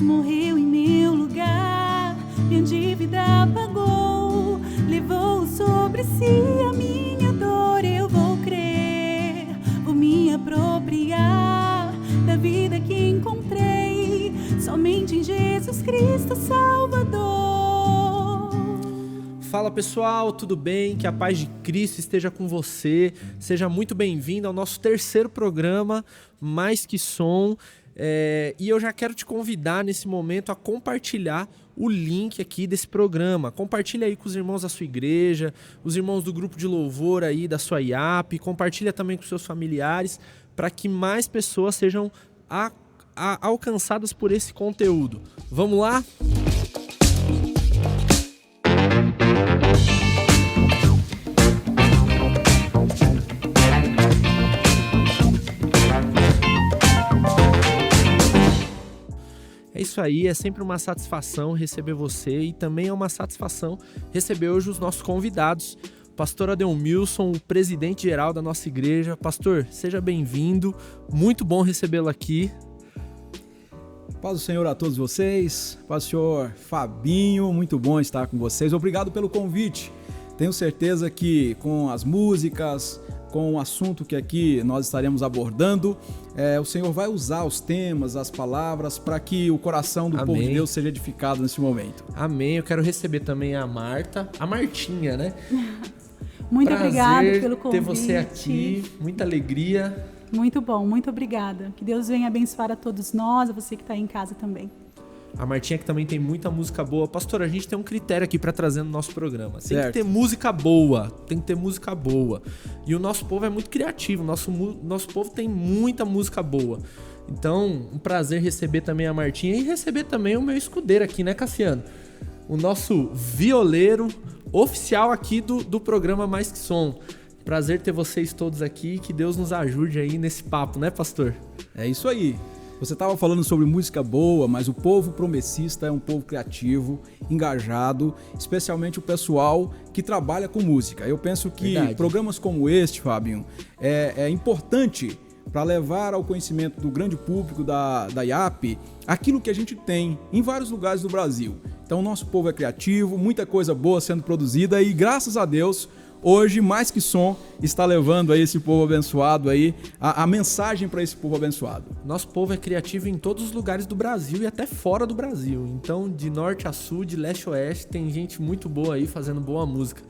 Jesus morreu em meu lugar, minha dívida pagou, levou sobre si a minha dor. Eu vou crer, vou me apropriar da vida que encontrei somente em Jesus Cristo Salvador. Fala pessoal, tudo bem? Que a paz de Cristo esteja com você. Seja muito bem-vindo ao nosso terceiro programa, Mais Que Som. E eu já quero te convidar nesse momento a compartilhar o link aqui desse programa. Compartilha aí com os irmãos da sua igreja, os irmãos do grupo de louvor aí da sua IAP. Compartilha também com seus familiares para que mais pessoas sejam alcançadas por esse conteúdo. Vamos lá? É isso aí, é sempre uma satisfação receber você e também é uma satisfação receber hoje os nossos convidados. Pastor Adelmilson, o presidente-geral da nossa igreja. Pastor, seja bem-vindo, muito bom recebê-lo aqui. Paz do Senhor a todos vocês, paz do Senhor Fabinho, muito bom estar com vocês. Obrigado pelo convite. Tenho certeza que com as músicas, com o assunto que aqui nós estaremos abordando, o Senhor vai usar os temas, as palavras, para que o coração do povo de Deus seja edificado nesse momento. Amém. Eu quero receber também a Martinha, né? Muito obrigada pelo convite. Ter você aqui, muita alegria. Muito bom, muito obrigada. Que Deus venha abençoar a todos nós, a você que está aí em casa também. A Martinha que também tem muita música boa. Pastor, a gente tem um critério aqui para trazer no nosso programa. Tem que ter música boa, E o nosso povo é muito criativo, nosso povo tem muita música boa. Então, um prazer receber também a Martinha e receber também o meu escudeiro aqui, né, Cassiano? O nosso violeiro oficial aqui do programa Mais Que Som. Prazer ter vocês todos aqui, que Deus nos ajude aí nesse papo, né, pastor? É isso aí. Você estava falando sobre música boa, mas o povo promessista é um povo criativo, engajado, especialmente o pessoal que trabalha com música. Eu penso que programas como este, Fabinho, é importante para levar ao conhecimento do grande público da IAP aquilo que a gente tem em vários lugares do Brasil. Então, o nosso povo é criativo, muita coisa boa sendo produzida e, graças a Deus, hoje, Mais Que Som está levando aí esse povo abençoado aí, a mensagem para esse povo abençoado. Nosso povo é criativo em todos os lugares do Brasil e até fora do Brasil. Então, de norte a sul, de leste a oeste, tem gente muito boa aí fazendo boa música.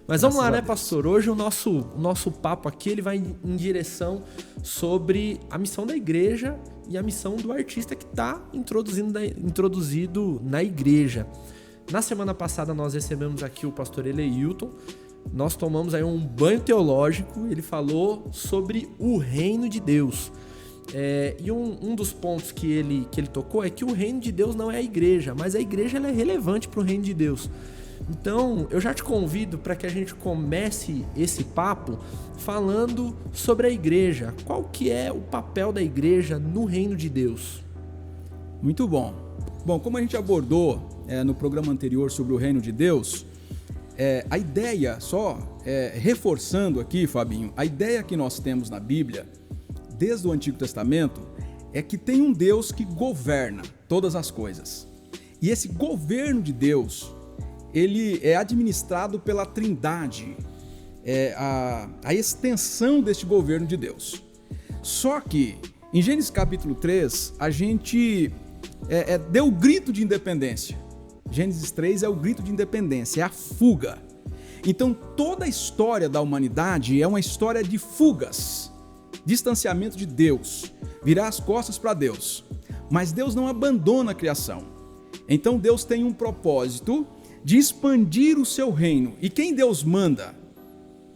Mas vamos lá, né, pastor? Hoje o nosso papo aqui ele vai em direção sobre a missão da igreja e a missão do artista que está introduzido na igreja. Na semana passada nós recebemos aqui o pastor Eleilton. Nós tomamos aí um banho teológico, ele falou sobre o reino de Deus. E um dos pontos que ele tocou é que o reino de Deus não é a igreja, mas a igreja ela é relevante para o reino de Deus. Então, eu já te convido para que a gente comece esse papo falando sobre a igreja. Qual que é o papel da igreja no reino de Deus? Muito bom. Bom, como a gente abordou no programa anterior sobre o reino de Deus, a ideia, reforçando aqui, Fabinho, a ideia que nós temos na Bíblia, desde o Antigo Testamento, é que tem um Deus que governa todas as coisas. E esse governo de Deus, ele é administrado pela Trindade, a extensão deste governo de Deus. Só que, em Gênesis capítulo 3, a gente deu o grito de independência. Gênesis 3 é o grito de independência, é a fuga. Então toda a história da humanidade é uma história de fugas, distanciamento de Deus, virar as costas para Deus. Mas Deus não abandona a criação. Então Deus tem um propósito de expandir o seu reino. E quem Deus manda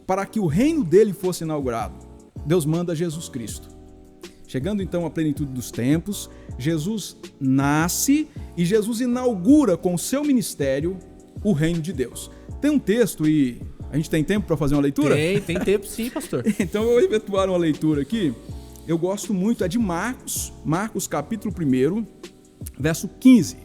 para que o reino dele fosse inaugurado? Deus manda Jesus Cristo. Chegando então à plenitude dos tempos, Jesus nasce e Jesus inaugura com o seu ministério o reino de Deus. Tem um texto e a gente tem tempo para fazer uma leitura? Tem tempo sim, pastor. Então eu vou efetuar uma leitura aqui. Eu gosto muito, é de Marcos capítulo 1, verso 15.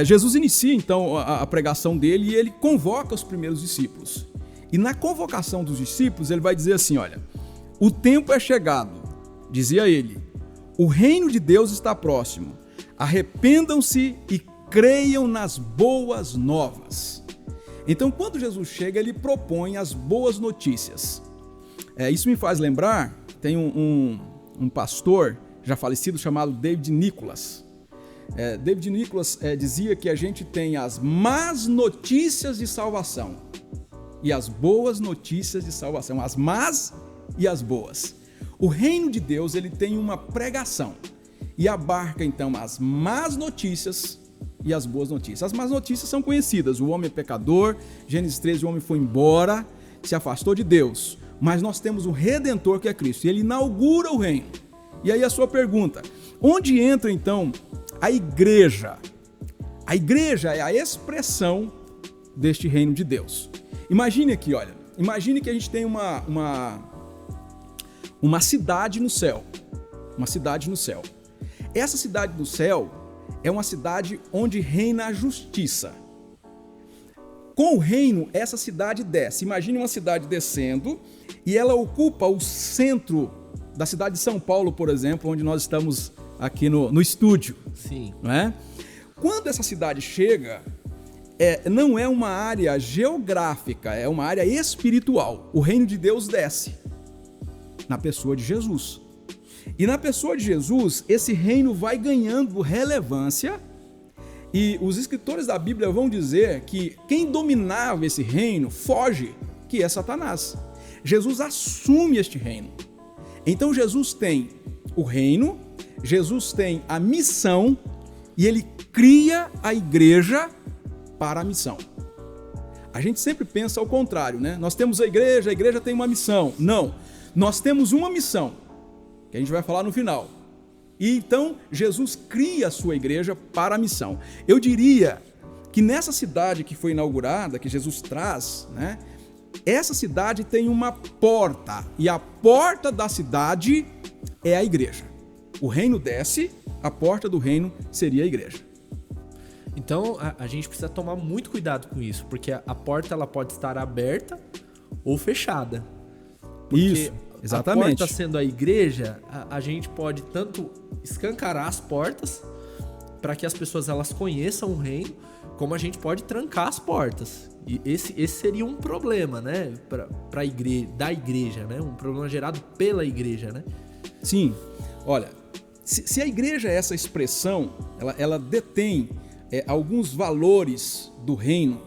Jesus inicia então a pregação dele e ele convoca os primeiros discípulos. E na convocação dos discípulos ele vai dizer assim, olha, o tempo é chegado, dizia ele, o reino de Deus está próximo. arrependam-se e creiam nas boas novas. Então, quando Jesus chega, ele propõe as boas notícias. Isso me faz lembrar, tem um pastor já falecido chamado David Nicholas. David Nicholas dizia que a gente tem as más notícias de salvação e as boas notícias de salvação, as más e as boas. O reino de Deus, ele tem uma pregação e abarca então as más notícias e as boas notícias. As más notícias são conhecidas: o homem é pecador, Gênesis 13, o homem foi embora, se afastou de Deus, mas nós temos um Redentor que é Cristo, e ele inaugura o reino. E aí a sua pergunta: onde entra então a igreja? A igreja é a expressão deste reino de Deus. Imagine aqui, olha, imagine que a gente tem uma cidade no céu, uma cidade no céu. Essa cidade do céu é uma cidade onde reina a justiça. Com o reino, essa cidade desce. Imagine uma cidade descendo e ela ocupa o centro da cidade de São Paulo, por exemplo, onde nós estamos aqui no estúdio. Sim. Não é? Quando essa cidade chega, não é uma área geográfica, é uma área espiritual. O reino de Deus desce na pessoa de Jesus. E na pessoa de Jesus, esse reino vai ganhando relevância, e os escritores da Bíblia vão dizer que quem dominava esse reino foge, que é Satanás. Jesus assume este reino. Então Jesus tem o reino, Jesus tem a missão, e ele cria a igreja para a missão. A gente sempre pensa ao contrário, né? Nós temos a igreja tem uma missão. Não, nós temos uma missão, que a gente vai falar no final. E então Jesus cria a sua igreja para a missão. Eu diria que nessa cidade que foi inaugurada, que Jesus traz, né? Essa cidade tem uma porta, e a porta da cidade é a igreja. O reino desce, a porta do reino seria a igreja. Então a gente precisa tomar muito cuidado com isso, porque a porta ela pode estar aberta ou fechada. Porque isso, exatamente. A porta sendo a igreja, a gente pode tanto escancarar as portas para que as pessoas elas conheçam o reino, como a gente pode trancar as portas. E esse seria um problema, né, para igreja, da igreja, né, um problema gerado pela igreja, né? Sim. Olha, se a igreja é essa expressão, ela detém alguns valores do reino,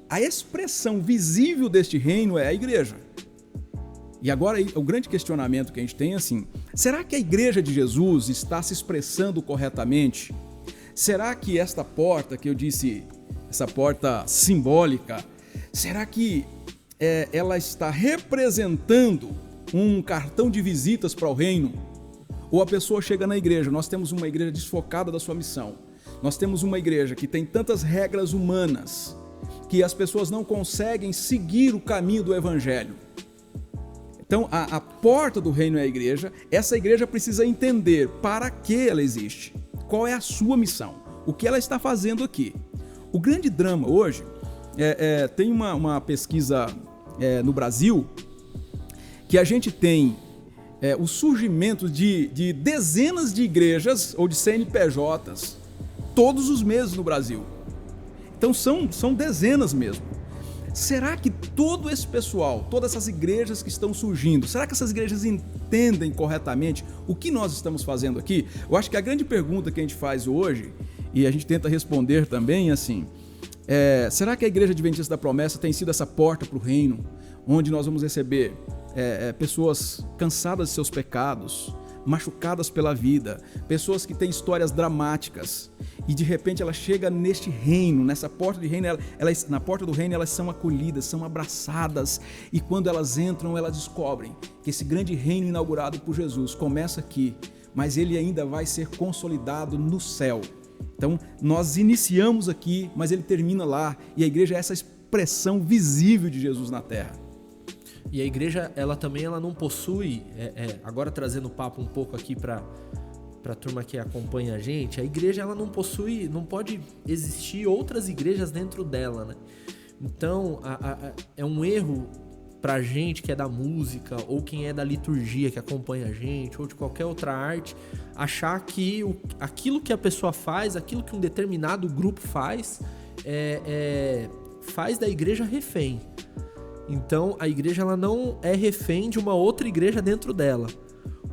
a expressão visível deste reino é a igreja. E agora o grande questionamento que a gente tem é assim: será que a igreja de Jesus está se expressando corretamente? Será que esta porta que eu disse, essa porta simbólica, será que ela está representando um cartão de visitas para o reino? Ou a pessoa chega na igreja, nós temos uma igreja desfocada da sua missão. Nós temos uma igreja que tem tantas regras humanas que as pessoas não conseguem seguir o caminho do evangelho. Então, a porta do reino é a igreja. Essa igreja precisa entender para que ela existe, qual é a sua missão, o que ela está fazendo aqui. O grande drama hoje, tem uma pesquisa no Brasil, que a gente tem o surgimento de dezenas de igrejas ou de CNPJs todos os meses no Brasil. Então são dezenas mesmo. Será que todo esse pessoal, todas essas igrejas que estão surgindo, será que essas igrejas entendem corretamente o que nós estamos fazendo aqui? Eu acho que a grande pergunta que a gente faz hoje, e a gente tenta responder também assim, será que a Igreja Adventista da Promessa tem sido essa porta para o reino, onde nós vamos receber pessoas cansadas de seus pecados, machucadas pela vida, pessoas que têm histórias dramáticas, e de repente ela chega neste reino, nessa porta de reino, na porta do reino elas são acolhidas, são abraçadas, e quando elas entram elas descobrem que esse grande reino inaugurado por Jesus começa aqui, mas ele ainda vai ser consolidado no céu. Então nós iniciamos aqui, mas ele termina lá, e a igreja é essa expressão visível de Jesus na terra. E a igreja, ela também não possui, agora trazendo o papo um pouco aqui para a turma que acompanha a gente, a igreja ela não pode existir outras igrejas dentro dela, né? Então, é um erro pra gente que é da música, ou quem é da liturgia que acompanha a gente, ou de qualquer outra arte, achar que aquilo que a pessoa faz, aquilo que um determinado grupo faz, faz da igreja refém. Então a igreja ela não é refém de uma outra igreja dentro dela.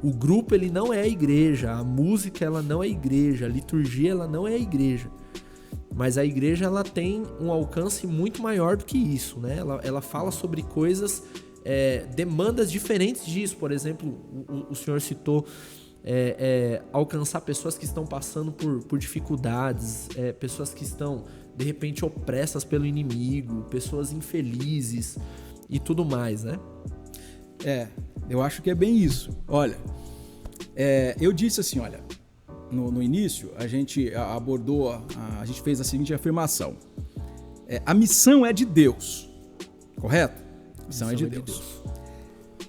O grupo ele não é a igreja, a música ela não é a igreja, a liturgia ela não é a igreja. Mas a igreja ela tem um alcance muito maior do que isso, né? Ela fala sobre coisas, demandas diferentes disso. Por exemplo, o senhor citou alcançar pessoas que estão passando por dificuldades, pessoas que estão, de repente, opressas pelo inimigo, pessoas infelizes e tudo mais, né? Eu acho que é bem isso. Olha, eu disse assim, olha, no início a gente abordou, a gente fez a seguinte afirmação. A missão é de Deus, correto? A missão é de Deus.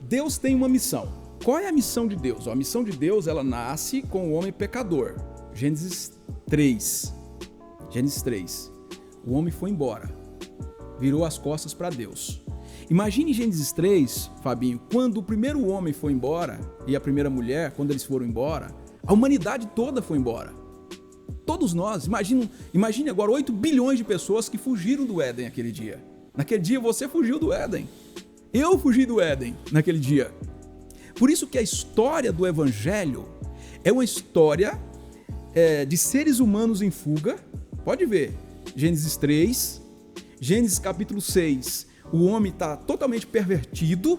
Deus tem uma missão. Qual é a missão de Deus? A missão de Deus, ela nasce com o homem pecador. Gênesis 3. O homem foi embora, virou as costas para Deus. Imagine Gênesis 3, Fabinho, quando o primeiro homem foi embora e a primeira mulher, quando eles foram embora, a humanidade toda foi embora. Todos nós, imagine agora 8 bilhões de pessoas que fugiram do Éden aquele dia. Naquele dia você fugiu do Éden. Eu fugi do Éden naquele dia. Por isso que a história do Evangelho é uma história de seres humanos em fuga. Pode ver, Gênesis 3, Gênesis capítulo 6, o homem está totalmente pervertido.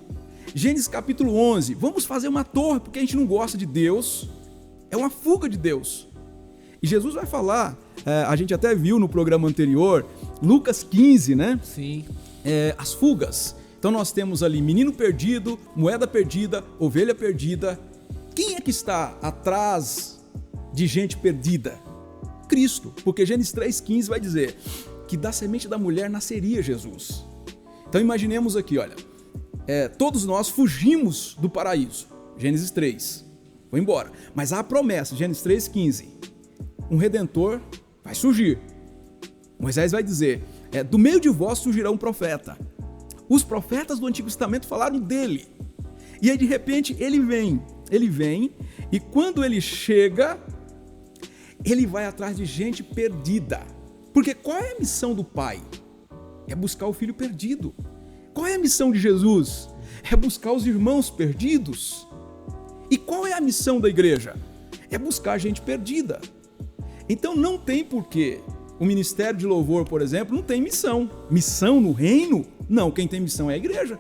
Gênesis capítulo 11, vamos fazer uma torre porque a gente não gosta de Deus. É uma fuga de Deus. E Jesus vai falar, a gente até viu no programa anterior, Lucas 15, né? Sim. As fugas. Então nós temos ali menino perdido, moeda perdida, ovelha perdida. Quem é que está atrás de gente perdida? Cristo, porque Gênesis 3,15 vai dizer que da semente da mulher nasceria Jesus. Então imaginemos aqui, olha, todos nós fugimos do paraíso, Gênesis 3, foi embora. Mas há a promessa, Gênesis 3,15, um Redentor vai surgir. Moisés vai dizer, do meio de vós surgirá um profeta. Os profetas do Antigo Testamento falaram dele. E aí de repente ele vem, e quando ele chega, ele vai atrás de gente perdida. Porque qual é a missão do Pai? É buscar o filho perdido. Qual é a missão de Jesus? É buscar os irmãos perdidos. E qual é a missão da igreja? É buscar gente perdida. Então não tem porquê. O ministério de louvor, por exemplo, não tem missão. Missão no reino? Não, quem tem missão é a igreja.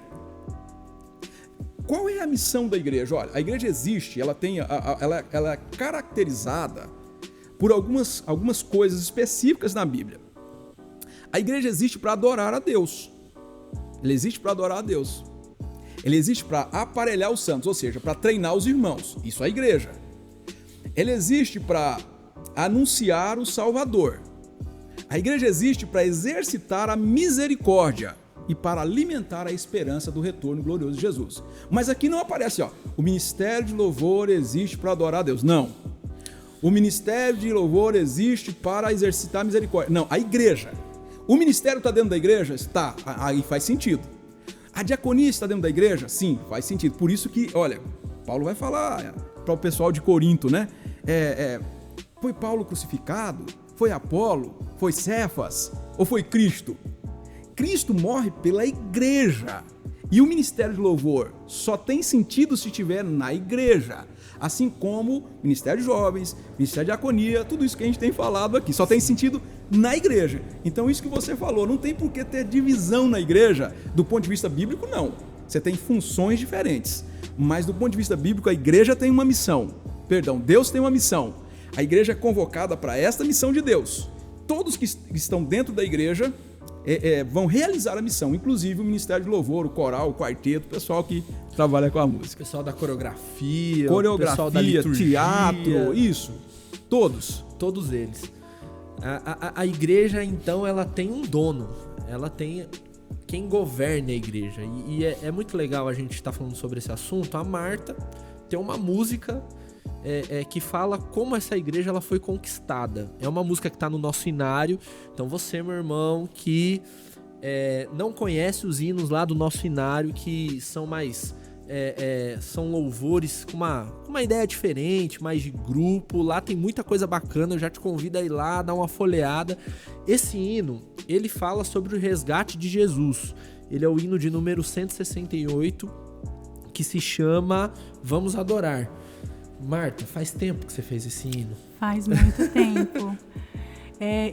Qual é a missão da igreja? Olha, a igreja existe, ela é caracterizada por algumas coisas específicas na Bíblia. A igreja existe para adorar a Deus. Ela existe para adorar a Deus. Ela existe para aparelhar os santos, ou seja, para treinar os irmãos. Isso é a igreja. Ela existe para anunciar o Salvador. A igreja existe para exercitar a misericórdia e para alimentar a esperança do retorno glorioso de Jesus. Mas aqui não aparece, o ministério de louvor existe para adorar a Deus. Não. O ministério de louvor existe para exercitar a misericórdia. Não, a igreja. O ministério está dentro da igreja? Está. Aí faz sentido. A diaconia está dentro da igreja? Sim, faz sentido. Por isso que, olha, Paulo vai falar para o pessoal de Corinto, né? Foi Paulo crucificado? Foi Apolo? Foi Cefas? Ou foi Cristo? Cristo morre pela igreja. E o ministério de louvor só tem sentido se estiver na igreja. Assim como ministério de jovens, ministério de diaconia, tudo isso que a gente tem falado aqui, só tem sentido na igreja. Então isso que você falou, não tem por que ter divisão na igreja. Do ponto de vista bíblico, não. Você tem funções diferentes. Mas do ponto de vista bíblico, a igreja tem uma missão. Deus tem uma missão. A igreja é convocada para esta missão de Deus. Todos que estão dentro da igreja vão realizar a missão, inclusive o ministério de louvor, o coral, o quarteto, o pessoal que trabalha com a música. O pessoal da coreografia, o pessoal da liturgia, teatro, isso, todos eles. A igreja, então, ela tem um dono, ela tem quem governa a igreja, e é muito legal a gente estar falando sobre esse assunto. A Marta tem uma música que fala como essa igreja ela foi conquistada. É uma música que está no nosso inário. Então você, meu irmão, que não conhece os hinos lá do nosso inário, que são mais... são louvores com uma ideia diferente, mais de grupo. Lá tem muita coisa bacana, eu já te convido a ir lá, dar uma folheada. Esse hino, ele fala sobre o resgate de Jesus. Ele é o hino de número 168, que se chama Vamos Adorar. Marta, faz tempo que você fez esse hino? Faz muito tempo.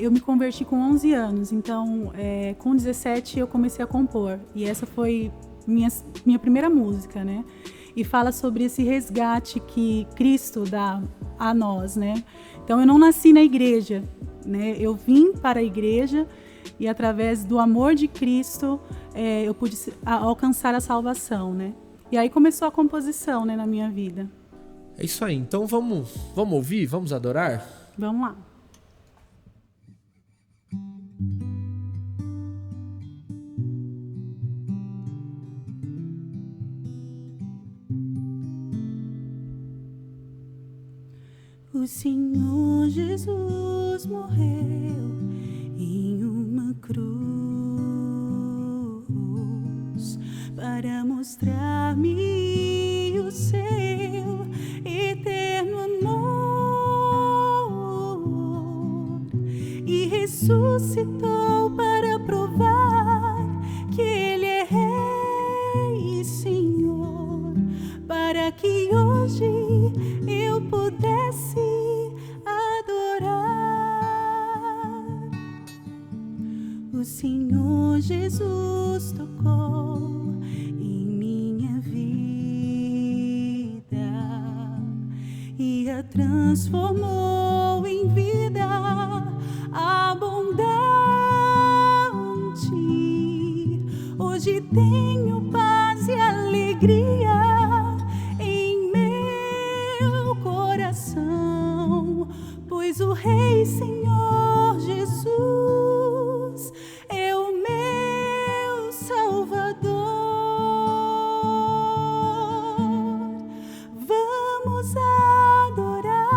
Eu me converti com 11 anos, então com 17 eu comecei a compor. E essa foi minha primeira música, né? E fala sobre esse resgate que Cristo dá a nós, né? Então eu não nasci na igreja, né? Eu vim para a igreja e através do amor de Cristo eu pude alcançar a salvação, né? E aí começou a composição, né, na minha vida. É isso aí, então vamos ouvir, vamos adorar? Vamos lá. O Senhor Jesus morreu em uma cruz para mostrar-me o seu eterno amor e ressuscitou para provar que Ele é Rei e Senhor, para que hoje eu pudesse adorar. O Senhor Jesus tocou em minha vida e a transformou em vida abundante. Hoje tenho paz e alegria em meu coração, pois o Rei Senhor Jesus é o meu Salvador. Vamos adorar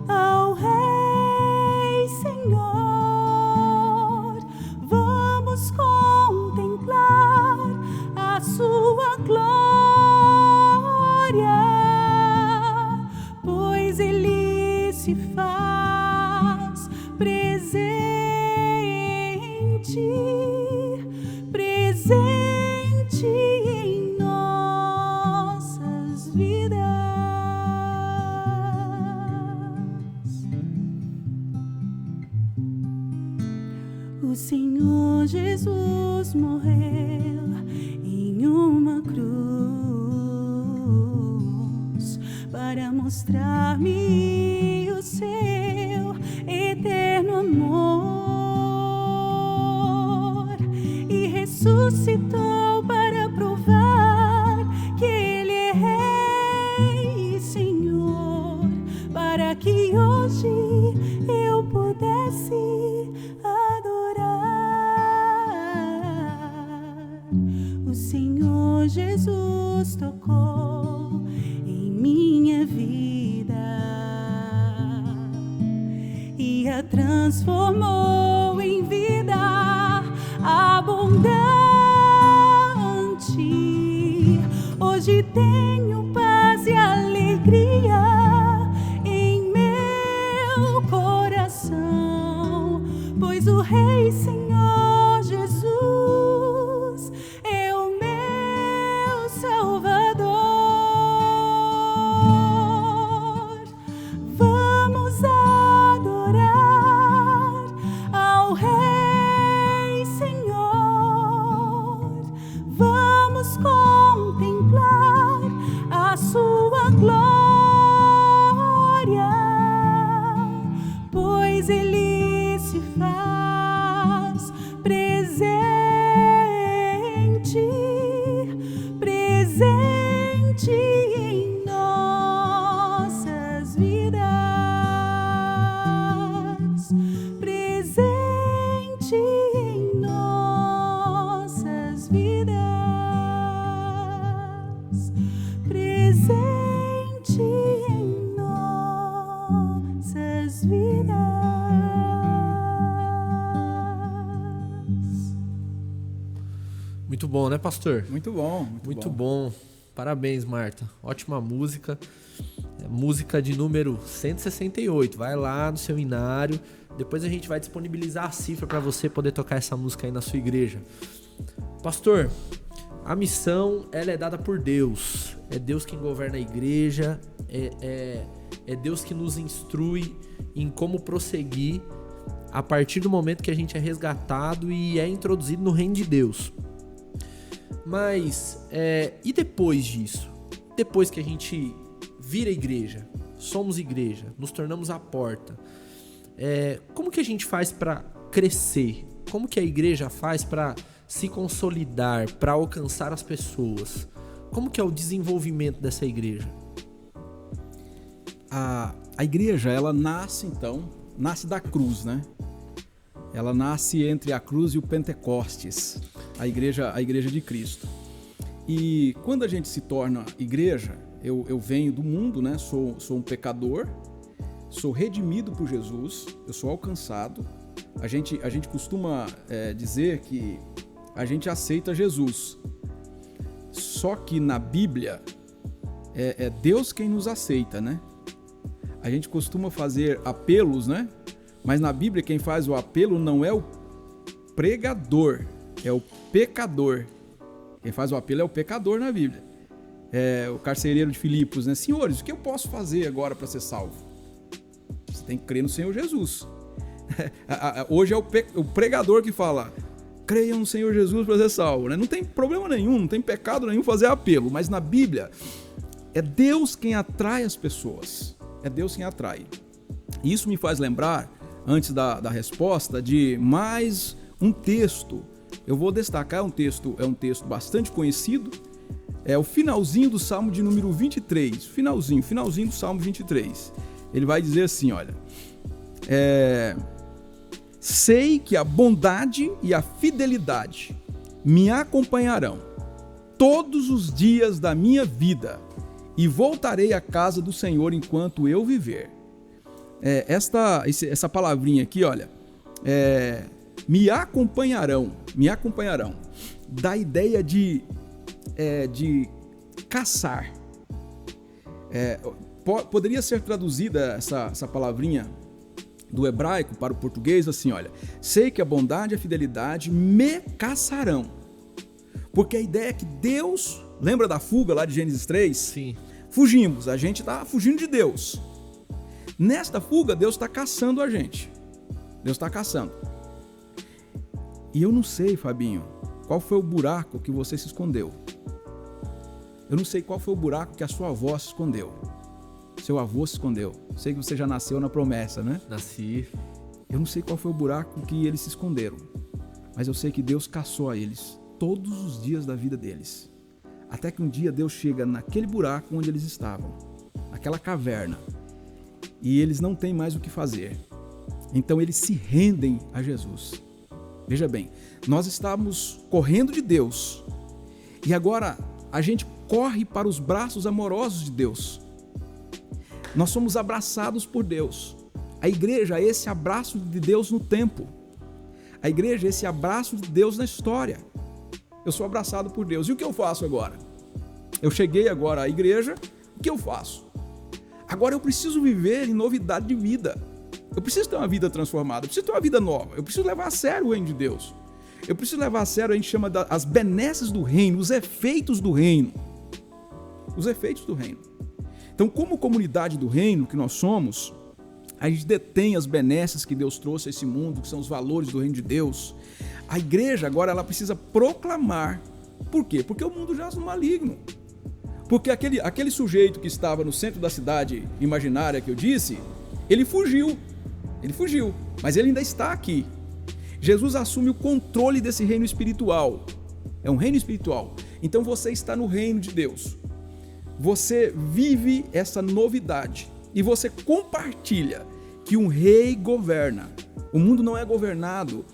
ao Rei Senhor, vamos contemplar a sua glória, pois Ele se faz presente em nossas vidas. O Senhor Jesus morreu em uma cruz para mostrar-me o seu eterno amor e ressuscitou para provar que Ele é Rei e Senhor, para que hoje eu pudesse adorar. O Senhor Jesus tocou em minha vida e a transformou em vida abundante. Hoje tenho paz e alegria em meu coração, pois o Rei Senhor Jesus é o meu Salvador. Vamos adorar ao Rei Senhor, vamos contemplar a Muito bom, né, pastor? Muito bom. Muito bom. Parabéns, Marta. Ótima música. Música de número 168. Vai lá no seu inário. Depois a gente vai disponibilizar a cifra para você poder tocar essa música aí na sua igreja. Pastor, a missão ela é dada por Deus. É Deus quem governa a igreja. É Deus que nos instrui em como prosseguir a partir do momento que a gente é resgatado e é introduzido no reino de Deus. Mas, e depois disso? Depois que a gente vira igreja, somos igreja, nos tornamos a porta, como que a gente faz para crescer? Como que a igreja faz para se consolidar, para alcançar as pessoas? Como que é o desenvolvimento dessa igreja? A igreja, ela nasce da cruz, né? Ela nasce entre a cruz e o Pentecostes, a igreja de Cristo. E quando a gente se torna igreja, eu venho do mundo, né? Sou um pecador, sou redimido por Jesus, eu sou alcançado. A gente costuma dizer que a gente aceita Jesus. Só que na Bíblia é Deus quem nos aceita, né? A gente costuma fazer apelos, né? Mas na Bíblia quem faz o apelo não é o pregador, é o pecador. Quem faz o apelo é o pecador na Bíblia. O carcereiro de Filipos, né? Senhores, o que eu posso fazer agora para ser salvo? Você tem que crer no Senhor Jesus. Hoje é o pregador que fala, creiam no Senhor Jesus para ser salvo, né? Não tem problema nenhum, não tem pecado nenhum fazer apelo, mas na Bíblia é Deus quem atrai as pessoas. É Deus quem atrai. E isso me faz lembrar, antes da resposta, de mais um texto. Eu vou destacar, é um texto bastante conhecido, é o finalzinho do Salmo de número 23, finalzinho do Salmo 23. Ele vai dizer assim, olha, sei que a bondade e a fidelidade me acompanharão todos os dias da minha vida e voltarei à casa do Senhor enquanto eu viver. Essa palavrinha aqui, olha, me acompanharão, dá a ideia de caçar. Poderia ser traduzida essa palavrinha do hebraico para o português assim, olha, sei que a bondade e a fidelidade me caçarão. Porque a ideia é que Deus, lembra da fuga lá de Gênesis 3? Sim. Fugimos, a gente está fugindo de Deus. Nesta fuga, Deus está caçando a gente. Deus está caçando. E eu não sei, Fabinho, qual foi o buraco que você se escondeu. Eu não sei qual foi o buraco que a sua avó se escondeu. Seu avô se escondeu. Sei que você já nasceu na promessa, né? Nasci. Eu não sei qual foi o buraco que eles se esconderam. Mas eu sei que Deus caçou a eles todos os dias da vida deles. Até que um dia Deus chega naquele buraco onde eles estavam. Naquela caverna. E eles não têm mais o que fazer. Então eles se rendem a Jesus. Veja bem, nós estávamos correndo de Deus. E agora a gente corre para os braços amorosos de Deus. Nós somos abraçados por Deus. A igreja é esse abraço de Deus no tempo. A igreja é esse abraço de Deus na história. Eu sou abraçado por Deus. E o que eu faço agora? Eu cheguei agora à igreja, o que eu faço? Agora eu preciso viver em novidade de vida. Eu preciso ter uma vida transformada, eu preciso ter uma vida nova. Eu preciso levar a sério o reino de Deus. Eu preciso levar a sério, a gente chama as benesses do reino, os efeitos do reino. Os efeitos do reino. Então, como comunidade do reino que nós somos, a gente detém as benesses que Deus trouxe a esse mundo, que são os valores do reino de Deus. A igreja agora ela precisa proclamar. Por quê? Porque o mundo jaz no maligno. Porque aquele sujeito que estava no centro da cidade imaginária que eu disse, ele fugiu, mas ele ainda está aqui. Jesus assume o controle desse reino espiritual. É um reino espiritual. Então você está no reino de Deus. Você vive essa novidade e você compartilha que um rei governa. O mundo não é governado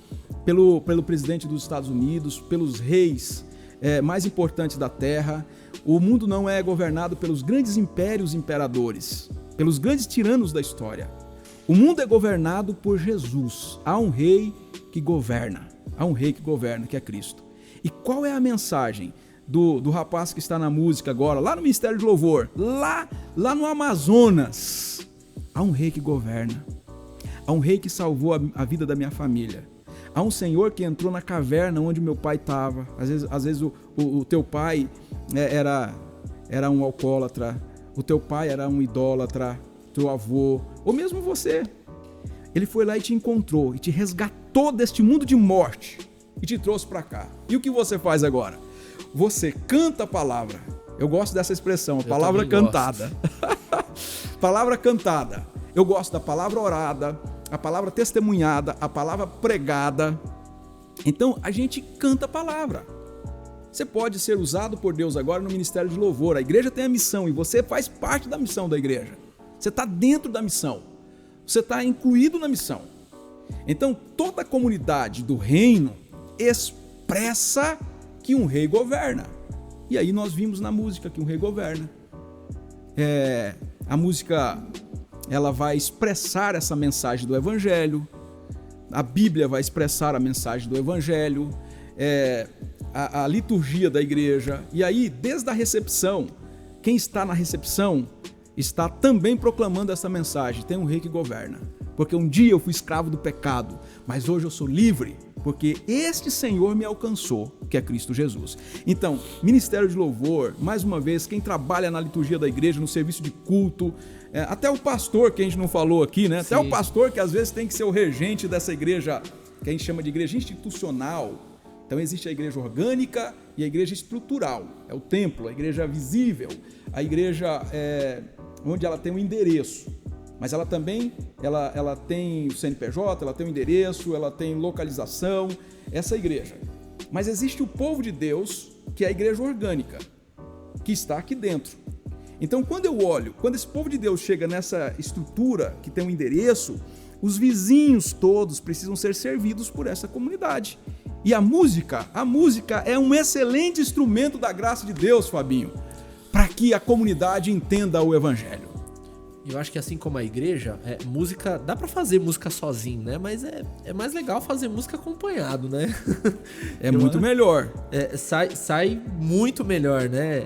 pelo presidente dos Estados Unidos, pelos reis mais importantes da terra. O mundo não é governado pelos grandes impérios imperadores, pelos grandes tiranos da história. O mundo é governado por Jesus. Há um rei que governa, que é Cristo. E qual é a mensagem do rapaz que está na música agora, lá no Ministério de Louvor, lá no Amazonas? Há um rei que governa, há um rei que salvou a vida da minha família, há um Senhor que entrou na caverna onde meu pai estava. Às vezes o teu pai era um alcoólatra, o teu pai era um idólatra, teu avô, ou mesmo você. Ele foi lá e te encontrou, e te resgatou deste mundo de morte, e te trouxe para cá. E o que você faz agora? Você canta a palavra. Eu gosto dessa expressão, a palavra cantada. Palavra cantada. Eu gosto da palavra orada, a palavra testemunhada, a palavra pregada. Então, a gente canta a palavra. Você pode ser usado por Deus agora no Ministério de Louvor. A igreja tem a missão e você faz parte da missão da igreja. Você está dentro da missão. Você está incluído na missão. Então, toda a comunidade do reino expressa que um rei governa. E aí nós vimos na música que um rei governa. A música, ela vai expressar essa mensagem do Evangelho. A Bíblia vai expressar a mensagem do Evangelho. A liturgia da igreja. E aí, desde a recepção, quem está na recepção está também proclamando essa mensagem. Tem um rei que governa. Porque um dia eu fui escravo do pecado, mas hoje eu sou livre, porque este Senhor me alcançou, que é Cristo Jesus. Então, Ministério de Louvor, mais uma vez, quem trabalha na liturgia da igreja, no serviço de culto, até o pastor, que a gente não falou aqui, né? Sim. Até o pastor, que às vezes tem que ser o regente dessa igreja, que a gente chama de igreja institucional. Então existe a igreja orgânica e a igreja estrutural. É o templo, a igreja visível, a igreja onde ela tem um endereço. Mas ela também ela tem o CNPJ, ela tem um endereço, ela tem localização, essa igreja. Mas existe o povo de Deus, que é a igreja orgânica, que está aqui dentro. Então quando eu olho, quando esse povo de Deus chega nessa estrutura que tem um endereço, os vizinhos todos precisam ser servidos por essa comunidade. E a música é um excelente instrumento da graça de Deus, Fabinho, para que a comunidade entenda o Evangelho. Eu acho que assim como a igreja, música, dá pra fazer música sozinho, né? Mas é mais legal fazer música acompanhado, né? É muito melhor. Sai muito melhor, né?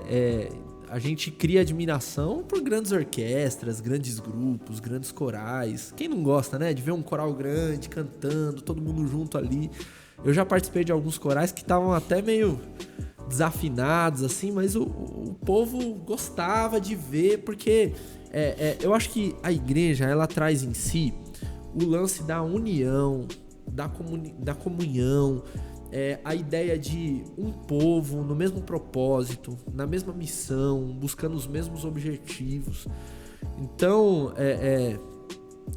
A gente cria admiração por grandes orquestras, grandes grupos, grandes corais. Quem não gosta, né? De ver um coral grande cantando, todo mundo junto ali. Eu já participei de alguns corais que estavam até meio desafinados, assim, mas o povo gostava de ver, porque eu acho que a igreja, ela traz em si o lance da união, da comunhão, a ideia de um povo no mesmo propósito, na mesma missão, buscando os mesmos objetivos. Então,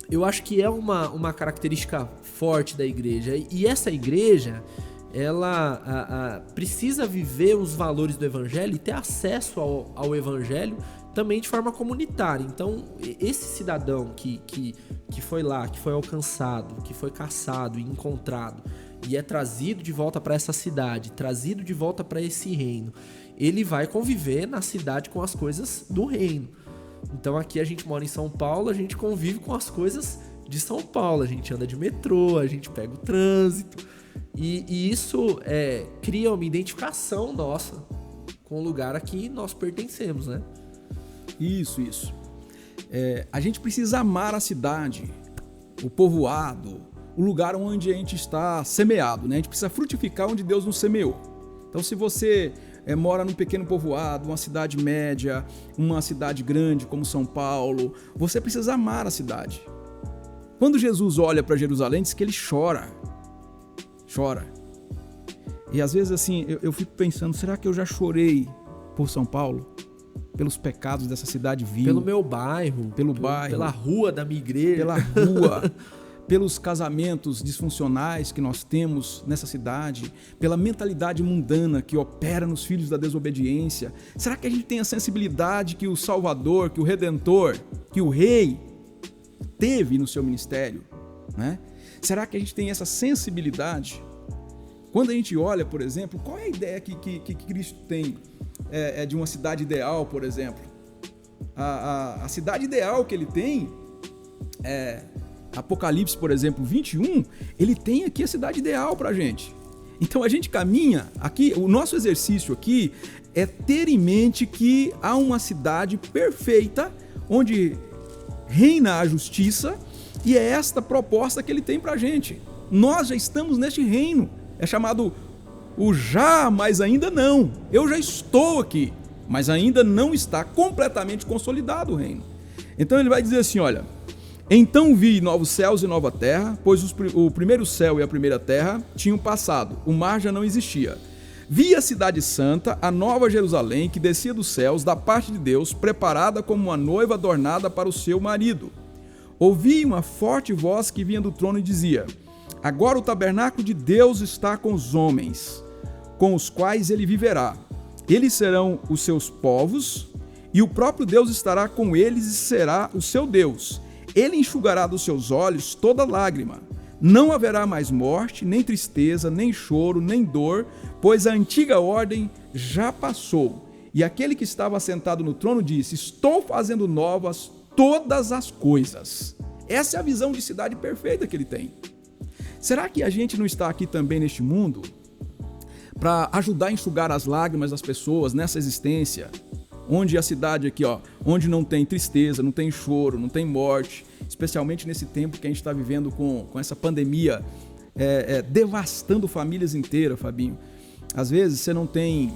eu acho que é uma característica forte da igreja. E essa igreja, ela precisa viver os valores do evangelho e ter acesso ao evangelho também de forma comunitária. Então, esse cidadão que foi lá, que foi alcançado, que foi caçado e encontrado, e é trazido de volta para essa cidade, trazido de volta para esse reino, ele vai conviver na cidade com as coisas do reino. Então aqui a gente mora em São Paulo, a gente convive com as coisas de São Paulo, a gente anda de metrô, a gente pega o trânsito, e isso cria uma identificação nossa com o lugar a que nós pertencemos, né? Isso. A gente precisa amar a cidade, o povoado, o lugar onde a gente está semeado, né? A gente precisa frutificar onde Deus nos semeou. Então, se você mora num pequeno povoado, uma cidade média, uma cidade grande como São Paulo, você precisa amar a cidade. Quando Jesus olha para Jerusalém, diz que ele chora. E às vezes assim, eu fico pensando, será que eu já chorei por São Paulo? Pelos pecados dessa cidade vil? Pelo meu bairro. Pela rua da minha igreja. Pela rua. Pelos casamentos disfuncionais que nós temos nessa cidade, pela mentalidade mundana que opera nos filhos da desobediência. Será que a gente tem a sensibilidade que o Salvador, que o Redentor, que o Rei teve no seu ministério, né? Será que a gente tem essa sensibilidade? Quando a gente olha, por exemplo, qual é a ideia que Cristo tem de uma cidade ideal, por exemplo? A cidade ideal que ele tem Apocalipse, por exemplo, 21, ele tem aqui a cidade ideal pra gente. Então a gente caminha aqui, o nosso exercício aqui é ter em mente que há uma cidade perfeita onde reina a justiça, e é esta proposta que ele tem pra gente. Nós já estamos neste reino, é chamado o já, mas ainda não. Eu já estou aqui, mas ainda não está completamente consolidado o reino. Então ele vai dizer assim, olha: então vi novos céus e nova terra, pois o primeiro céu e a primeira terra tinham passado, o mar já não existia. Vi a cidade santa, a nova Jerusalém, que descia dos céus, da parte de Deus, preparada como uma noiva adornada para o seu marido. Ouvi uma forte voz que vinha do trono e dizia: agora o tabernáculo de Deus está com os homens, com os quais ele viverá. Eles serão os seus povos, e o próprio Deus estará com eles e será o seu Deus. Ele enxugará dos seus olhos toda lágrima. Não haverá mais morte, nem tristeza, nem choro, nem dor, pois a antiga ordem já passou. E aquele que estava sentado no trono disse: estou fazendo novas todas as coisas. Essa é a visão de cidade perfeita que ele tem. Será que a gente não está aqui também neste mundo para ajudar a enxugar as lágrimas das pessoas nessa existência? Onde a cidade aqui, onde não tem tristeza, não tem choro, não tem morte, especialmente nesse tempo que a gente está vivendo com essa pandemia devastando famílias inteiras, Fabinho. Às vezes você não tem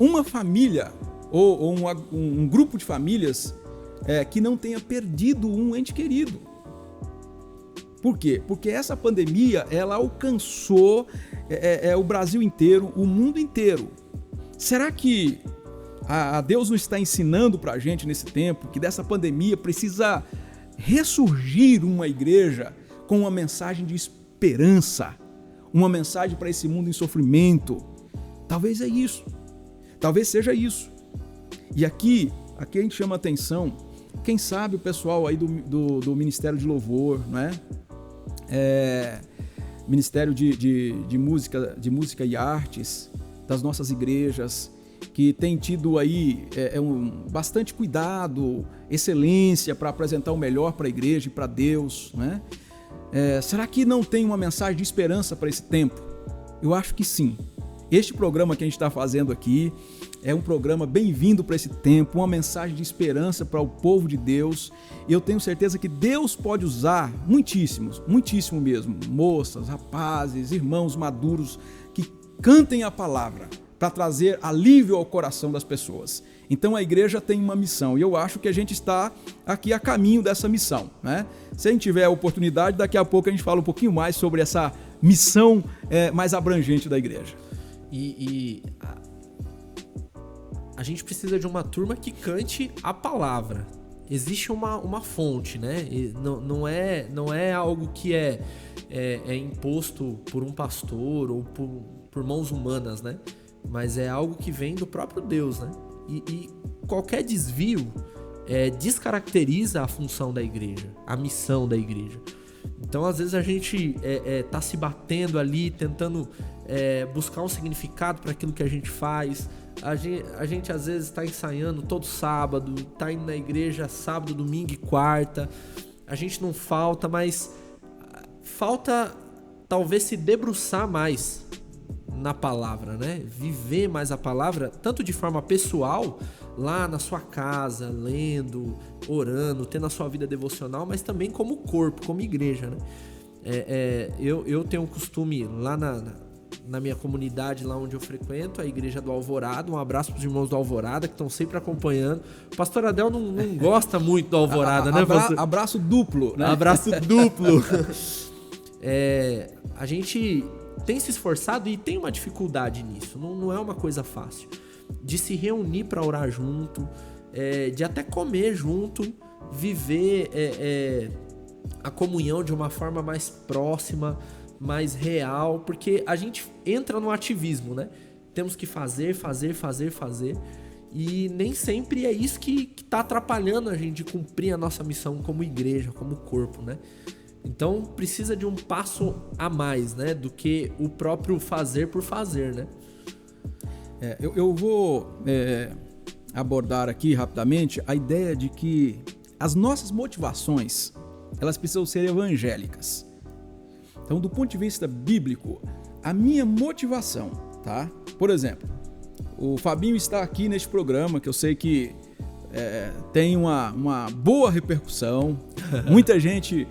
uma família ou um grupo de famílias que não tenha perdido um ente querido. Por quê? Porque essa pandemia ela alcançou o Brasil inteiro, o mundo inteiro. Será que a Deus não está ensinando para a gente nesse tempo que dessa pandemia precisa ressurgir uma igreja com uma mensagem de esperança, uma mensagem para esse mundo em sofrimento? Talvez é isso, talvez seja isso. E aqui a gente chama atenção, quem sabe o pessoal aí do Ministério de Louvor, não é? Ministério de Música e Artes das nossas igrejas, que tem tido aí bastante cuidado, excelência para apresentar o melhor para a igreja e para Deus, né? Será que não tem uma mensagem de esperança para esse tempo? Eu acho que sim. Este programa que a gente está fazendo aqui é um programa bem-vindo para esse tempo, uma mensagem de esperança para o povo de Deus. E eu tenho certeza que Deus pode usar muitíssimos, muitíssimo mesmo, moças, rapazes, irmãos maduros que cantem a palavra para trazer alívio ao coração das pessoas. Então a igreja tem uma missão e eu acho que a gente está aqui a caminho dessa missão, né? Se a gente tiver a oportunidade, daqui a pouco a gente fala um pouquinho mais sobre essa missão mais abrangente da igreja. A gente precisa de uma turma que cante a palavra. Existe uma fonte, né? E não é algo que é imposto por um pastor ou por mãos humanas, né? Mas é algo que vem do próprio Deus, né? E qualquer desvio descaracteriza a função da igreja, a missão da igreja. Então, às vezes, a gente tá se batendo ali, tentando buscar um significado para aquilo que a gente faz. A gente, às vezes, está ensaiando todo sábado, tá indo na igreja sábado, domingo e quarta. A gente não falta, mas falta talvez se debruçar mais na palavra, né? Viver mais a palavra, tanto de forma pessoal, lá na sua casa, lendo, orando, tendo a sua vida devocional, mas também como corpo, como igreja, né? Eu tenho um costume lá na minha comunidade, lá onde eu frequento, a igreja do Alvorada. Um abraço para os irmãos do Alvorada que estão sempre acompanhando. O pastor Adel não gosta muito do Alvorada, né? Abraço duplo, né? Abraço duplo. A gente tem se esforçado e tem uma dificuldade nisso. Não é uma coisa fácil. De se reunir para orar junto, de até comer junto, viver a comunhão de uma forma mais próxima, mais real, porque a gente entra no ativismo, né? Temos que fazer, e nem sempre é isso que tá atrapalhando a gente de cumprir a nossa missão como igreja, como corpo, né? Então precisa de um passo a mais, né? Do que o próprio fazer por fazer, né? Eu vou abordar aqui rapidamente a ideia de que as nossas motivações, elas precisam ser evangélicas. Então, do ponto de vista bíblico, a minha motivação, tá? Por exemplo, o Fabinho está aqui neste programa, que eu sei que tem uma boa repercussão. Muita gente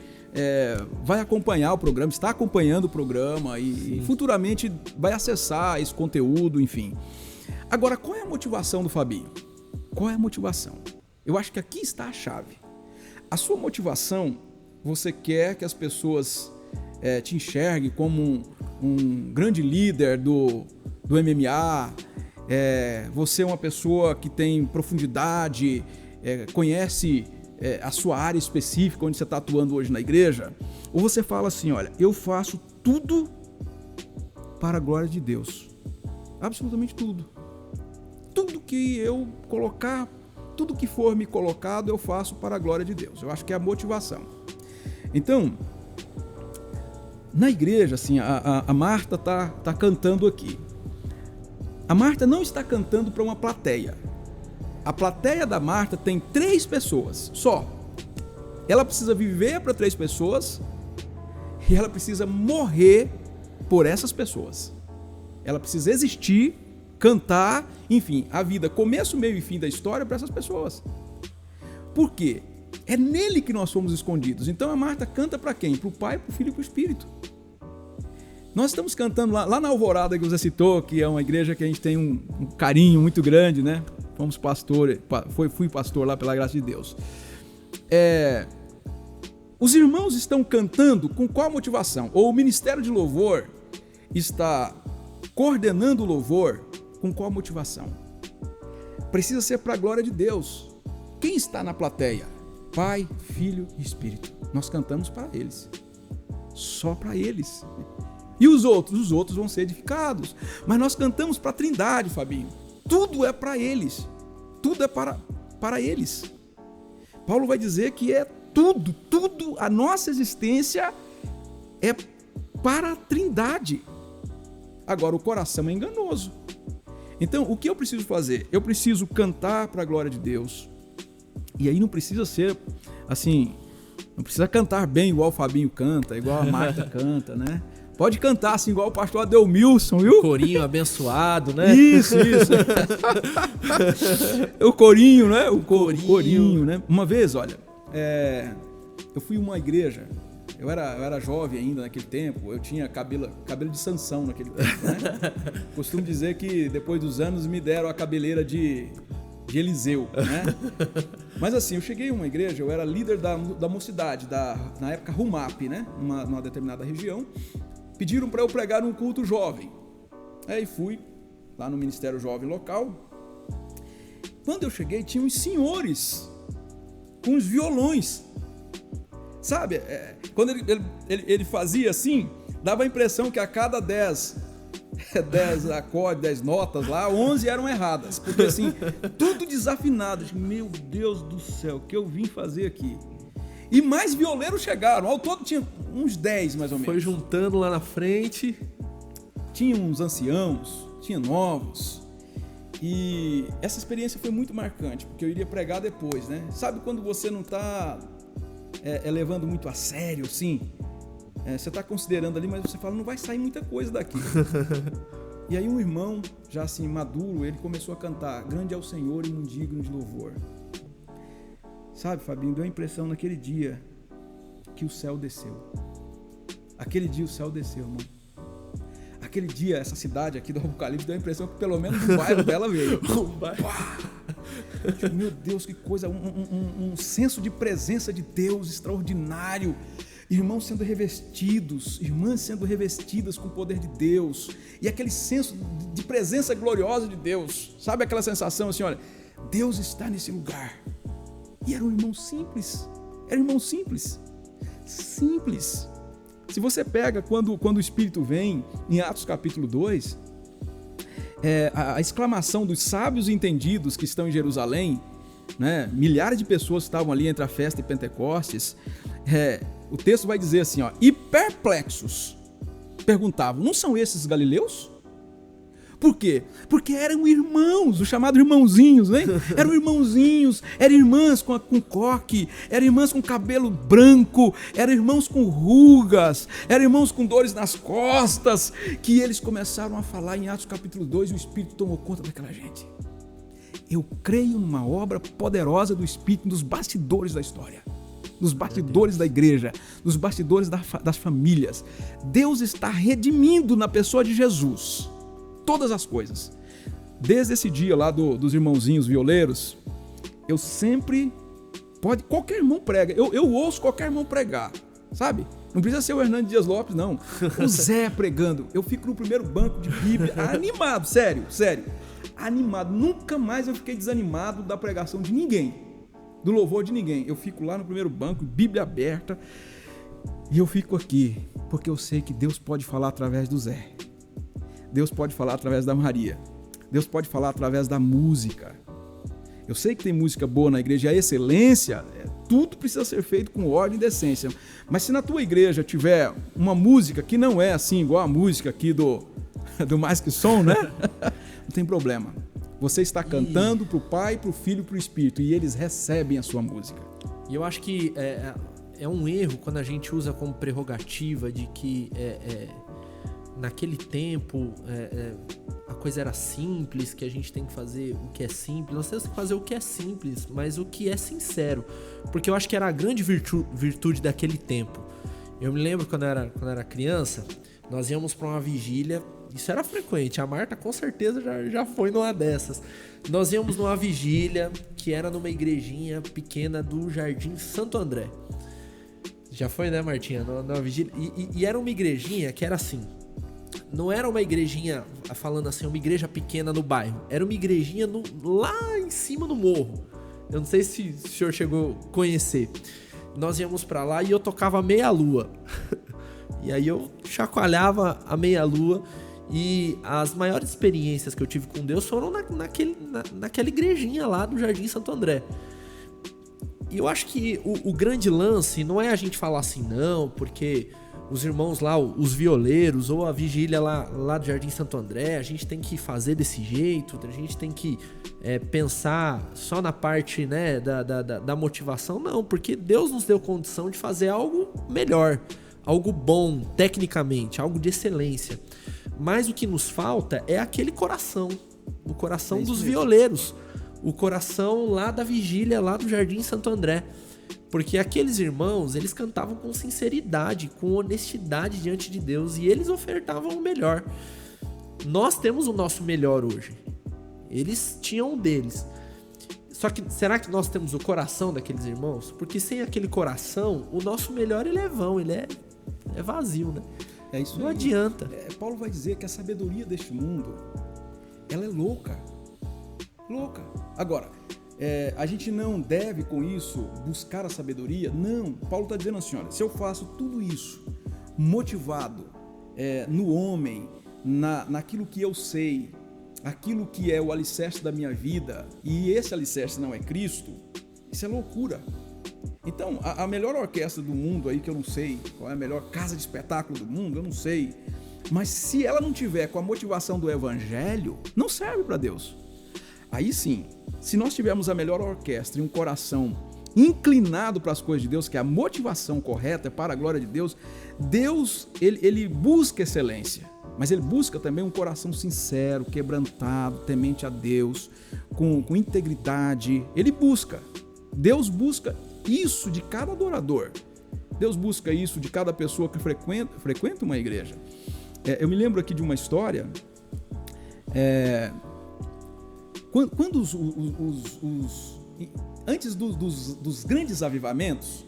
vai acompanhar o programa, está acompanhando o programa e futuramente vai acessar esse conteúdo, enfim. Agora, qual é a motivação do Fabinho? Qual é a motivação? Eu acho que aqui está a chave. A sua motivação, você quer que as pessoas te enxerguem como um grande líder do MMA, você é uma pessoa que tem profundidade, conhece a sua área específica onde você está atuando hoje na igreja, ou você fala assim, olha, eu faço tudo para a glória de Deus, absolutamente tudo. Tudo que eu colocar, tudo que for me colocado, eu faço para a glória de Deus. Eu acho que é a motivação. Então, na igreja, assim, a Marta tá cantando aqui. A Marta não está cantando para uma plateia. A plateia da Marta tem 3 pessoas só. Ela precisa viver para 3 pessoas e ela precisa morrer por essas pessoas. Ela precisa existir, cantar, enfim, a vida, começo, meio e fim da história para essas pessoas. Por quê? É nele que nós fomos escondidos. Então a Marta canta para quem? Para o Pai, para o Filho e para o Espírito. Nós estamos cantando lá na Alvorada que você citou, que é uma igreja que a gente tem um carinho muito grande, né? Fomos pastor, fui pastor lá pela graça de Deus. Os irmãos estão cantando com qual motivação? Ou o Ministério de Louvor está coordenando o louvor com qual motivação? Precisa ser para a glória de Deus. Quem está na plateia? Pai, Filho e Espírito. Nós cantamos para eles. Só para eles. E os outros? Os outros vão ser edificados. Mas nós cantamos para a Trindade, Fabinho. Tudo é para eles. Tudo é para eles. Paulo vai dizer que é tudo, a nossa existência é para a Trindade. Agora, o coração é enganoso. Então, o que eu preciso fazer? Eu preciso cantar para a glória de Deus. E aí não precisa ser assim, não precisa cantar bem igual o Fabinho canta, igual a Marta canta, né? Pode cantar assim igual o pastor Adelmilson, viu? Corinho abençoado, né? Isso. O corinho, né? O corinho, né? Uma vez, olha, eu fui em uma igreja, eu era jovem ainda naquele tempo, eu tinha cabelo de Sansão naquele tempo, né? Costumo dizer que depois dos anos me deram a cabeleira de Eliseu, né? Mas assim, eu cheguei em uma igreja, eu era líder da mocidade, na época RUMAP, né? Numa determinada região. Pediram para eu pregar num culto jovem. Aí fui lá no Ministério Jovem local. Quando eu cheguei, tinha uns senhores com os violões. Sabe? Quando ele fazia assim, dava a impressão que a cada 10 acordes, 10 notas lá, 11 eram erradas. Porque assim, tudo desafinado. Meu Deus do céu, o que eu vim fazer aqui? E mais violeiros chegaram. Ao todo tinha uns 10 mais ou menos. Foi juntando lá na frente. Tinha uns anciãos, tinha novos. E essa experiência foi muito marcante, porque eu iria pregar depois, né? Sabe quando você não está levando muito a sério, assim? Você está considerando ali, mas você fala, não vai sair muita coisa daqui. E aí um irmão, já assim, maduro, ele começou a cantar, grande é o Senhor e muito digno de louvor. Sabe, Fabinho, deu a impressão naquele dia que o céu desceu. Aquele dia o céu desceu, irmão. Aquele dia, essa cidade aqui do Apocalipse deu a impressão que pelo menos o bairro dela veio. Meu Deus, que coisa, um senso de presença de Deus extraordinário. Irmãos sendo revestidos, irmãs sendo revestidas com o poder de Deus. E aquele senso de presença gloriosa de Deus. Sabe aquela sensação assim, olha, Deus está nesse lugar. E era um irmão simples. Simples. Se você pega quando o Espírito vem, em Atos capítulo 2, a exclamação dos sábios e entendidos que estão em Jerusalém, né? Milhares de pessoas estavam ali entre a festa e Pentecostes. O texto vai dizer assim, ó, e perplexos perguntavam, não são esses galileus? Por quê? Porque eram irmãos, os chamados irmãozinhos, né? Eram irmãozinhos, eram irmãs com coque, eram irmãs com cabelo branco, eram irmãos com rugas, eram irmãos com dores nas costas, que eles começaram a falar em Atos capítulo 2 e o Espírito tomou conta daquela gente. Eu creio numa obra poderosa do Espírito nos bastidores da história, nos bastidores da igreja, nos bastidores das famílias. Deus está redimindo na pessoa de Jesus todas as coisas. Desde esse dia lá dos irmãozinhos violeiros, eu sempre... qualquer irmão prega, eu ouço qualquer irmão pregar, sabe? Não precisa ser o Hernando Dias Lopes, não. O Zé pregando. Eu fico no primeiro banco de Bíblia, animado, sério. Animado. Nunca mais eu fiquei desanimado da pregação de ninguém, do louvor de ninguém. Eu fico lá no primeiro banco, Bíblia aberta, e eu fico aqui, porque eu sei que Deus pode falar através do Zé. Deus pode falar através da Maria. Deus pode falar através da música. Eu sei que tem música boa na igreja, a excelência, tudo precisa ser feito com ordem e decência. Mas se na tua igreja tiver uma música que não é assim, igual a música aqui do Mais Que Som, né? Não tem problema. Você está cantando para o Pai, para o Filho e para o Espírito, e eles recebem a sua música. E eu acho que é um erro quando a gente usa como prerrogativa de que naquele tempo a coisa era simples, que a gente tem que fazer o que é simples. Nós temos que fazer o que é simples, mas o que é sincero. Porque eu acho que era a grande virtude daquele tempo. Eu me lembro quando eu era criança, nós íamos para uma vigília. Isso era frequente, a Marta com certeza já foi numa dessas. Nós íamos numa vigília que era numa igrejinha pequena do Jardim Santo André. Já foi, né, Martinha? Numa vigília. E era uma igrejinha que era assim. Não era uma igrejinha, falando assim, uma igreja pequena no bairro. Era uma igrejinha lá em cima do morro. Eu não sei se o senhor chegou a conhecer. Nós íamos pra lá e eu tocava meia-lua. E aí eu chacoalhava a meia-lua. E as maiores experiências que eu tive com Deus foram naquela igrejinha lá do Jardim Santo André. E eu acho que o grande lance não é a gente falar assim, não, porque os irmãos lá, os violeiros, ou a vigília lá do Jardim Santo André, a gente tem que fazer desse jeito, a gente tem que pensar só na parte, né, da motivação. Não, porque Deus nos deu condição de fazer algo melhor, algo bom, tecnicamente, algo de excelência. Mas o que nos falta é aquele coração, o coração dos violeiros, o coração lá da vigília, lá do Jardim Santo André. Porque aqueles irmãos, eles cantavam com sinceridade, com honestidade diante de Deus, e eles ofertavam o melhor. Nós temos o nosso melhor hoje. Eles tinham o deles. Só que será que nós temos o coração daqueles irmãos? Porque sem aquele coração, o nosso melhor ele é vão, ele é vazio, né? É isso. Não adianta. Paulo vai dizer que a sabedoria deste mundo, ela é louca. Louca. Agora, a gente não deve com isso buscar a sabedoria? Não. Paulo está dizendo assim, olha, se eu faço tudo isso motivado no homem, naquilo que eu sei, aquilo que é o alicerce da minha vida, e esse alicerce não é Cristo, isso é loucura. Então, a melhor orquestra do mundo aí, que eu não sei qual é a melhor casa de espetáculo do mundo, eu não sei, mas se ela não tiver com a motivação do evangelho, não serve para Deus. Aí sim, se nós tivermos a melhor orquestra e um coração inclinado para as coisas de Deus, que é a motivação correta para a glória de Deus, Deus, ele busca excelência, mas ele busca também um coração sincero, quebrantado, temente a Deus, com integridade. Ele busca. Deus busca isso de cada adorador. Deus busca isso de cada pessoa que frequenta uma igreja. Eu me lembro aqui de uma história. Quando antes dos grandes avivamentos,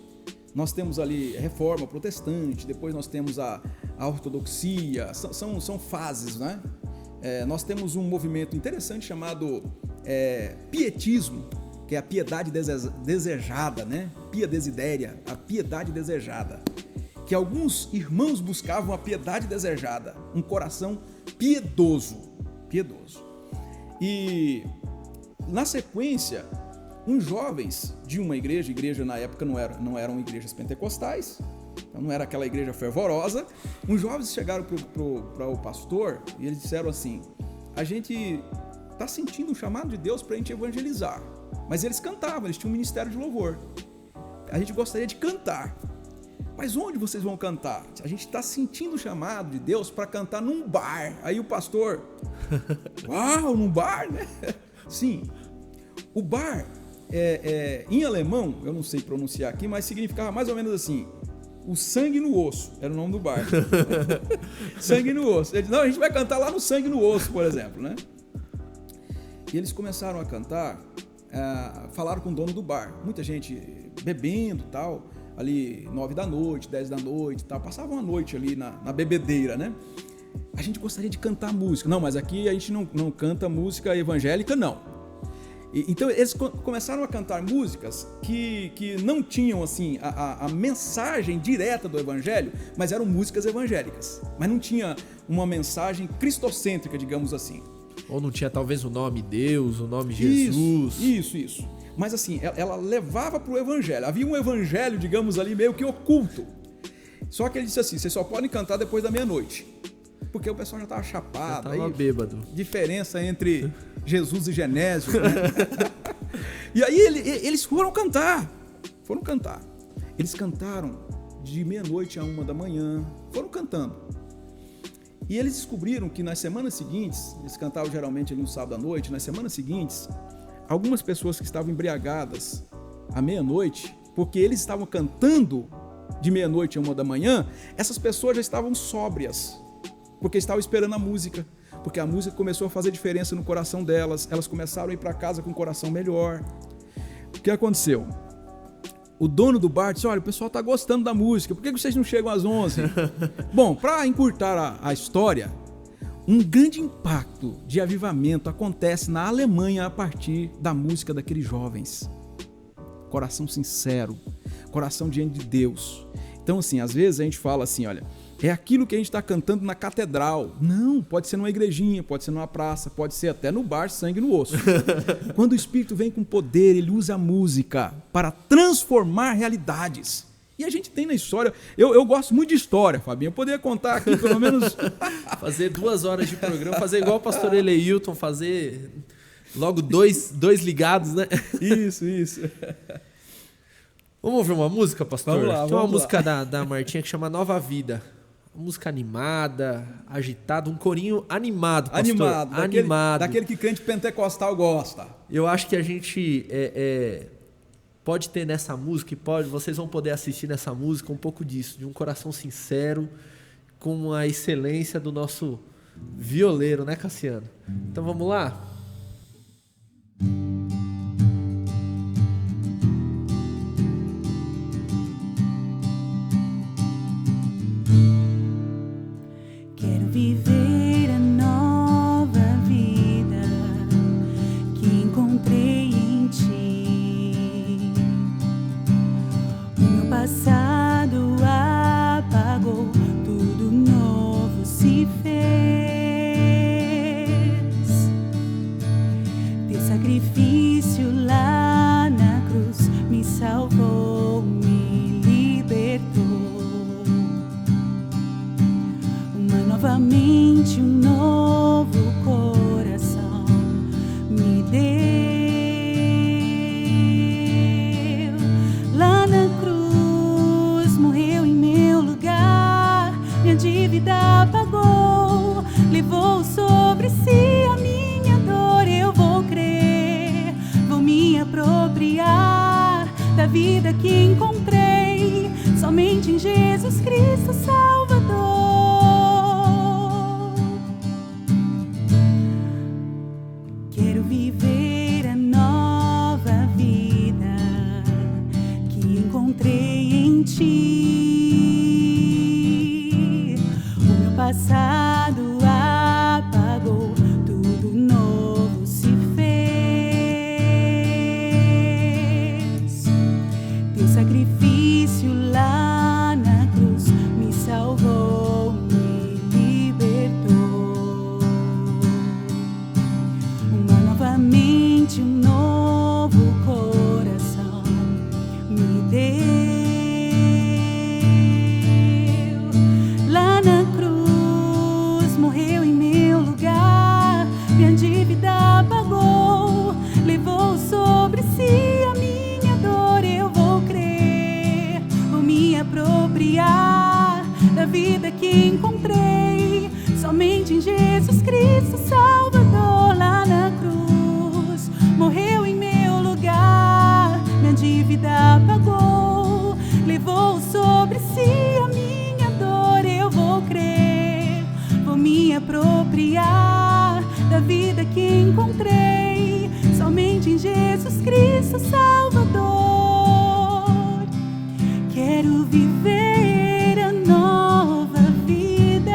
nós temos ali a reforma protestante, depois nós temos a ortodoxia, são fases, né? Nós temos um movimento interessante chamado pietismo, que é a piedade desejada, né? Pia desidéria, a piedade desejada. Que alguns irmãos buscavam a piedade desejada, um coração piedoso. E na sequência, uns jovens de uma igreja na época não eram igrejas pentecostais, então não era aquela igreja fervorosa, uns jovens chegaram para o pastor e eles disseram assim: a gente está sentindo um chamado de Deus para a gente evangelizar. Mas eles cantavam, eles tinham um ministério de louvor. A gente gostaria de cantar. Mas onde vocês vão cantar? A gente está sentindo o chamado de Deus para cantar num bar. Aí o pastor, uau, num bar, né? Sim, o bar, em alemão, eu não sei pronunciar aqui, mas significava mais ou menos assim, o sangue no osso, era o nome do bar. Sangue no osso. Ele disse, não, a gente vai cantar lá no sangue no osso, por exemplo, né? E eles começaram a cantar, falaram com o dono do bar, muita gente bebendo e tal, ali 9 da noite, 10 da noite e tal, passavam a noite ali na bebedeira, né? A gente gostaria de cantar música. Não, mas aqui a gente não canta música evangélica, não. Então eles começaram a cantar músicas que não tinham assim a mensagem direta do evangelho, mas eram músicas evangélicas. Mas não tinha uma mensagem cristocêntrica, digamos assim. Ou não tinha talvez o nome Deus, o nome Jesus. Isso. Mas assim, ela levava para o evangelho. Havia um evangelho, digamos ali, meio que oculto. Só que ele disse assim, vocês só podem cantar depois da meia-noite. Porque o pessoal já estava chapado. Já estava bêbado. Diferença entre Jesus e Genésio. Né? E aí eles foram cantar. Eles cantaram de meia-noite a 1 da manhã. Foram cantando. E eles descobriram que nas semanas seguintes, eles cantavam geralmente ali no sábado à noite, nas semanas seguintes, algumas pessoas que estavam embriagadas à meia-noite, porque eles estavam cantando de meia-noite a 1 da manhã, essas pessoas já estavam sóbrias, porque estavam esperando a música, porque a música começou a fazer diferença no coração delas, elas começaram a ir para casa com o coração melhor. O que aconteceu? O dono do bar disse, olha, o pessoal está gostando da música, por que vocês não chegam às 11? Bom, para encurtar a história, um grande impacto de avivamento acontece na Alemanha a partir da música daqueles jovens. Coração sincero, coração diante de Deus. Então, assim, às vezes a gente fala assim, olha, é aquilo que a gente está cantando na catedral. Não, pode ser numa igrejinha, pode ser numa praça, pode ser até no bar, sangue no osso. Quando o Espírito vem com poder, ele usa a música para transformar realidades. E a gente tem na história, eu gosto muito de história, Fabinho, eu poderia contar aqui pelo menos... Fazer 2 horas de programa, fazer igual o pastor Eleilton, fazer logo dois ligados, né? Isso. Vamos ouvir uma música, pastor? Vamos lá, Tem uma música da Martinha que chama Nova Vida. Uma música animada, agitada, um corinho animado, pastor. Animado. Daquele que crente pentecostal gosta. Eu acho que a gente pode ter nessa música, vocês vão poder assistir nessa música um pouco disso, de um coração sincero, com a excelência do nosso violeiro, né, Cassiano? Então vamos lá? Viver a nova vida que encontrei em ti. O meu passado apagou, tudo novo se fez. Teu sacrifício lá na cruz me salvou, me libertou. Novamente um novo coração me deu. Lá na cruz morreu em meu lugar, minha dívida pagou, levou sobre si a minha dor. Eu vou crer, vou me apropriar da vida que encontrei somente em Jesus Cristo Salvador. Quero viver a nova vida que encontrei em ti. O meu passado apagou, tudo novo se fez. Teu sacrifício lá na cruz me salvou. levou sobre si a minha dor. Eu vou crer, vou me apropriar da vida que encontrei somente em Jesus Cristo Salvador. Lá na cruz morreu em meu lugar, minha dívida pagou, levou sobre si a minha dor. Eu vou crer, vou me apropriar da vida que encontrei somente em Jesus Cristo Salvador. Quero viver a nova vida.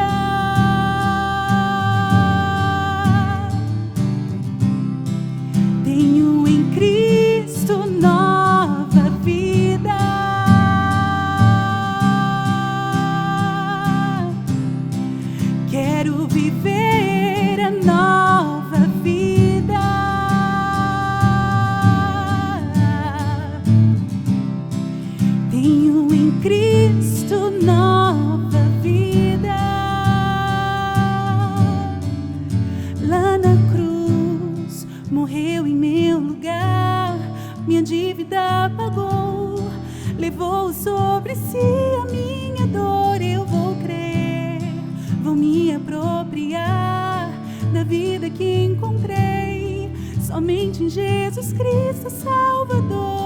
Tenho em Cristo nova vida. Quero viver a nova vida. Tenho em Cristo nova vida. Lá na cruz morreu em meu lugar, minha dívida pagou, levou sobre si a minha dor. Eu vou crer, vou me apropriar da vida que encontrei somente em Jesus Cristo Salvador.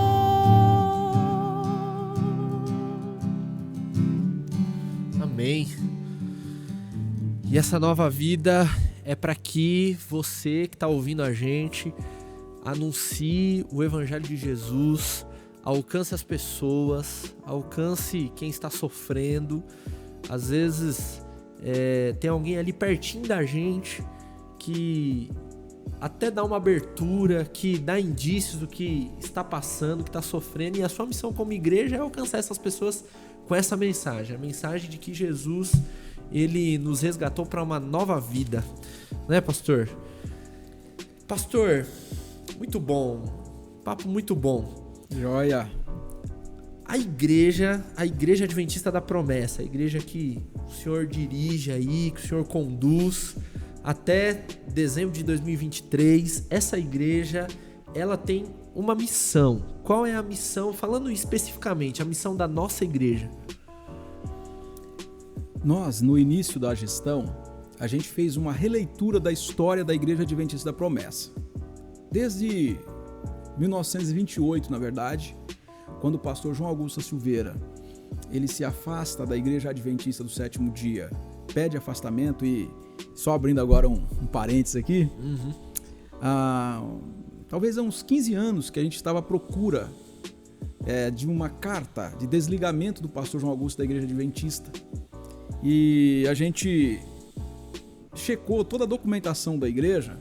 Amém. E essa nova vida é para que você que está ouvindo a gente anuncie o Evangelho de Jesus, alcance as pessoas, alcance quem está sofrendo. Às vezes tem alguém ali pertinho da gente que até dá uma abertura, que dá indícios do que está passando, que está sofrendo, e a sua missão como igreja é alcançar essas pessoas com essa mensagem, a mensagem de que Jesus, ele nos resgatou para uma nova vida, né, pastor? Pastor, muito bom, papo muito bom. Joia. A igreja Adventista da Promessa, a igreja que o senhor dirige aí, que o senhor conduz até dezembro de 2023, essa igreja, ela tem uma missão. Qual é a missão? Falando especificamente, a missão da nossa igreja. Nós, no início da gestão, a gente fez uma releitura da história da Igreja Adventista da Promessa. Desde 1928, na verdade, quando o pastor João Augusto Silveira, ele se afasta da Igreja Adventista do Sétimo Dia, pede afastamento, e só abrindo agora um parênteses aqui, talvez há uns 15 anos que a gente estava à procura de uma carta de desligamento do pastor João Augusto da Igreja Adventista. E a gente checou toda a documentação da igreja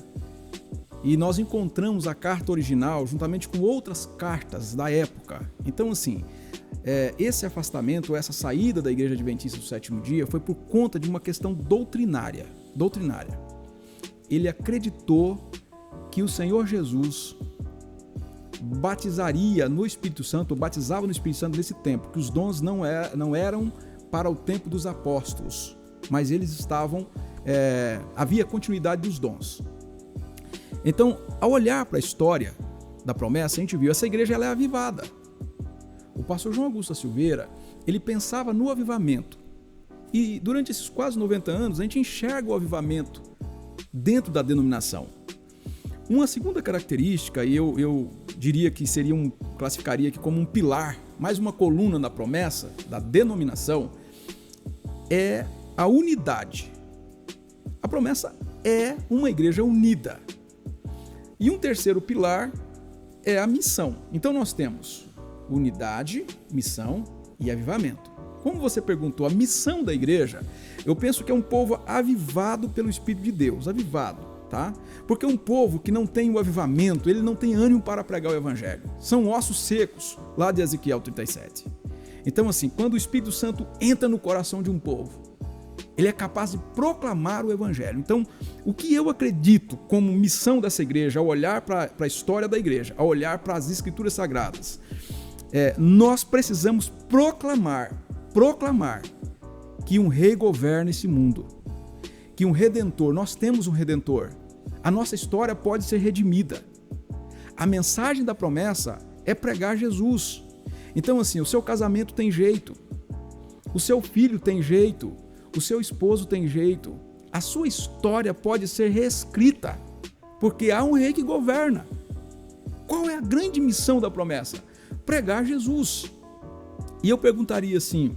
e nós encontramos a carta original juntamente com outras cartas da época. Então, assim, esse afastamento, essa saída da Igreja Adventista do Sétimo Dia foi por conta de uma questão doutrinária. Ele acreditou que o Senhor Jesus batizaria no Espírito Santo, batizava no Espírito Santo nesse tempo, que os dons não eram para o tempo dos apóstolos, mas eles estavam, havia continuidade dos dons. Então, ao olhar para a história da promessa, a gente viu, essa igreja ela é avivada. O pastor João Augusto Silveira, ele pensava no avivamento, e durante esses quase 90 anos, a gente enxerga o avivamento dentro da denominação. Uma segunda característica, e eu diria que classificaria aqui como um pilar, mais uma coluna da promessa, da denominação, é a unidade. A promessa é uma igreja unida. E um terceiro pilar é a missão. Então nós temos unidade, missão e avivamento. Como você perguntou, a missão da igreja, eu penso que é um povo avivado pelo Espírito de Deus, avivado, tá? Porque um povo que não tem o avivamento, ele não tem ânimo para pregar o evangelho. São ossos secos, lá de Ezequiel 37. Então, assim, quando o Espírito Santo entra no coração de um povo, ele é capaz de proclamar o evangelho. Então, o que eu acredito como missão dessa igreja, ao olhar para a história da igreja, ao olhar para as escrituras sagradas, nós precisamos proclamar que um rei governa esse mundo, que um redentor, nós temos um redentor. A nossa história pode ser redimida. A mensagem da promessa é pregar Jesus. Então, assim, o seu casamento tem jeito, o seu filho tem jeito, o seu esposo tem jeito, a sua história pode ser reescrita, porque há um rei que governa. Qual é a grande missão da promessa? Pregar Jesus. E eu perguntaria assim,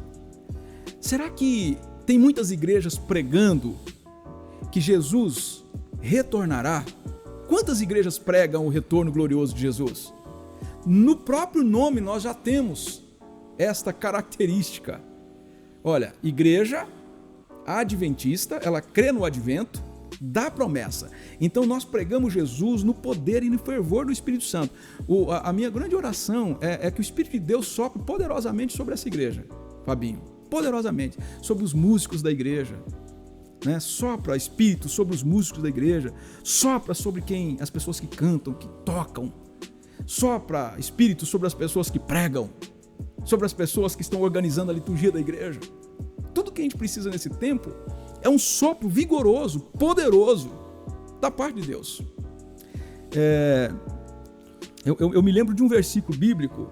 será que tem muitas igrejas pregando que Jesus retornará? Quantas igrejas pregam o retorno glorioso de Jesus? No próprio nome nós já temos esta característica. Olha, igreja adventista, ela crê no advento da promessa. Então nós pregamos Jesus no poder e no fervor do Espírito Santo. A minha grande oração é que o Espírito de Deus sopre poderosamente sobre essa igreja, Fabinho. Poderosamente. Sobre os músicos da igreja. Né? Sopra Espírito sobre os músicos da igreja. Sopra sobre as pessoas que cantam, que tocam. Sopra Espírito sobre as pessoas que pregam. Sobre as pessoas que estão organizando a liturgia da igreja. Tudo que a gente precisa nesse tempo é um sopro vigoroso, poderoso da parte de Deus. Eu me lembro de um versículo bíblico,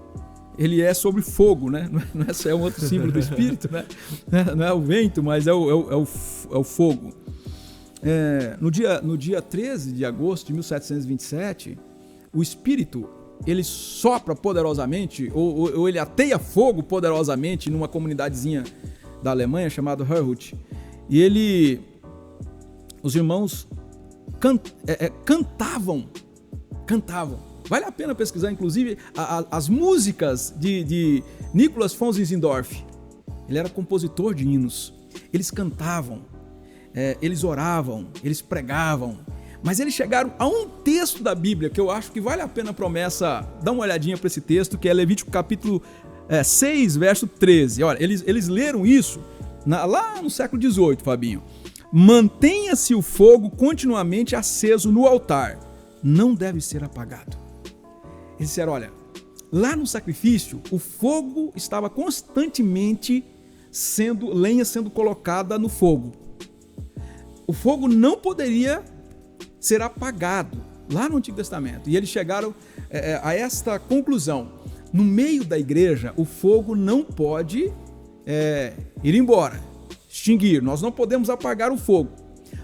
ele é sobre fogo, né? Não é um outro símbolo do Espírito, né? Não é o vento, mas é o fogo. No dia 13 de agosto de 1727, o Espírito, ele sopra poderosamente, ou ele ateia fogo poderosamente numa comunidadezinha da Alemanha chamada Herrhut. E os irmãos cantavam. Vale a pena pesquisar, inclusive, as músicas de Nicholas von Zinzendorf. Ele era compositor de hinos. Eles cantavam, eles oravam, eles pregavam. Mas eles chegaram a um texto da Bíblia que eu acho que vale a pena a promessa. Dá uma olhadinha para esse texto, que é Levítico capítulo 6, verso 13. Olha, eles leram isso lá no século XVIII, Fabinho. Mantenha-se o fogo continuamente aceso no altar. Não deve ser apagado. Eles disseram, olha, lá no sacrifício, o fogo estava constantemente lenha sendo colocada no fogo. O fogo não poderia ser apagado, lá no Antigo Testamento. E eles chegaram a esta conclusão. No meio da igreja, o fogo não pode ir embora, extinguir. Nós não podemos apagar o fogo.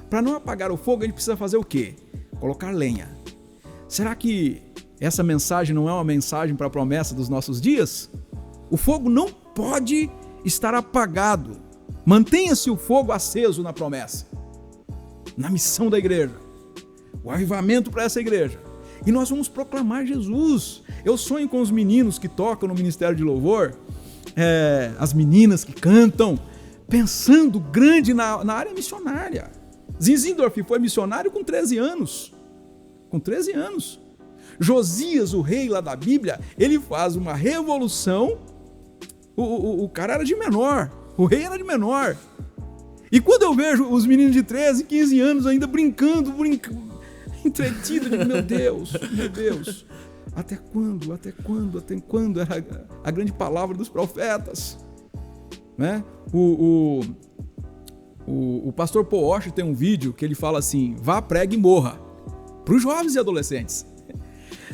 Para não apagar o fogo, a gente precisa fazer o quê? Colocar lenha. Será que essa mensagem não é uma mensagem para a promessa dos nossos dias? O fogo não pode estar apagado. Mantenha-se o fogo aceso na promessa, na missão da igreja, o avivamento para essa igreja. E nós vamos proclamar Jesus. Eu sonho com os meninos que tocam no Ministério de Louvor, as meninas que cantam, pensando grande na área missionária. Zinzendorf foi missionário com 13 anos. Com 13 anos. Josias, o rei lá da Bíblia, ele faz uma revolução. O cara era de menor, o rei era de menor. E quando eu vejo os meninos de 13, 15 anos ainda brincando, entretido, eu digo, meu Deus, até quando era a grande palavra dos profetas, né? O pastor Paul Washer tem um vídeo que ele fala assim, vá, pregue e morra, para os jovens e adolescentes.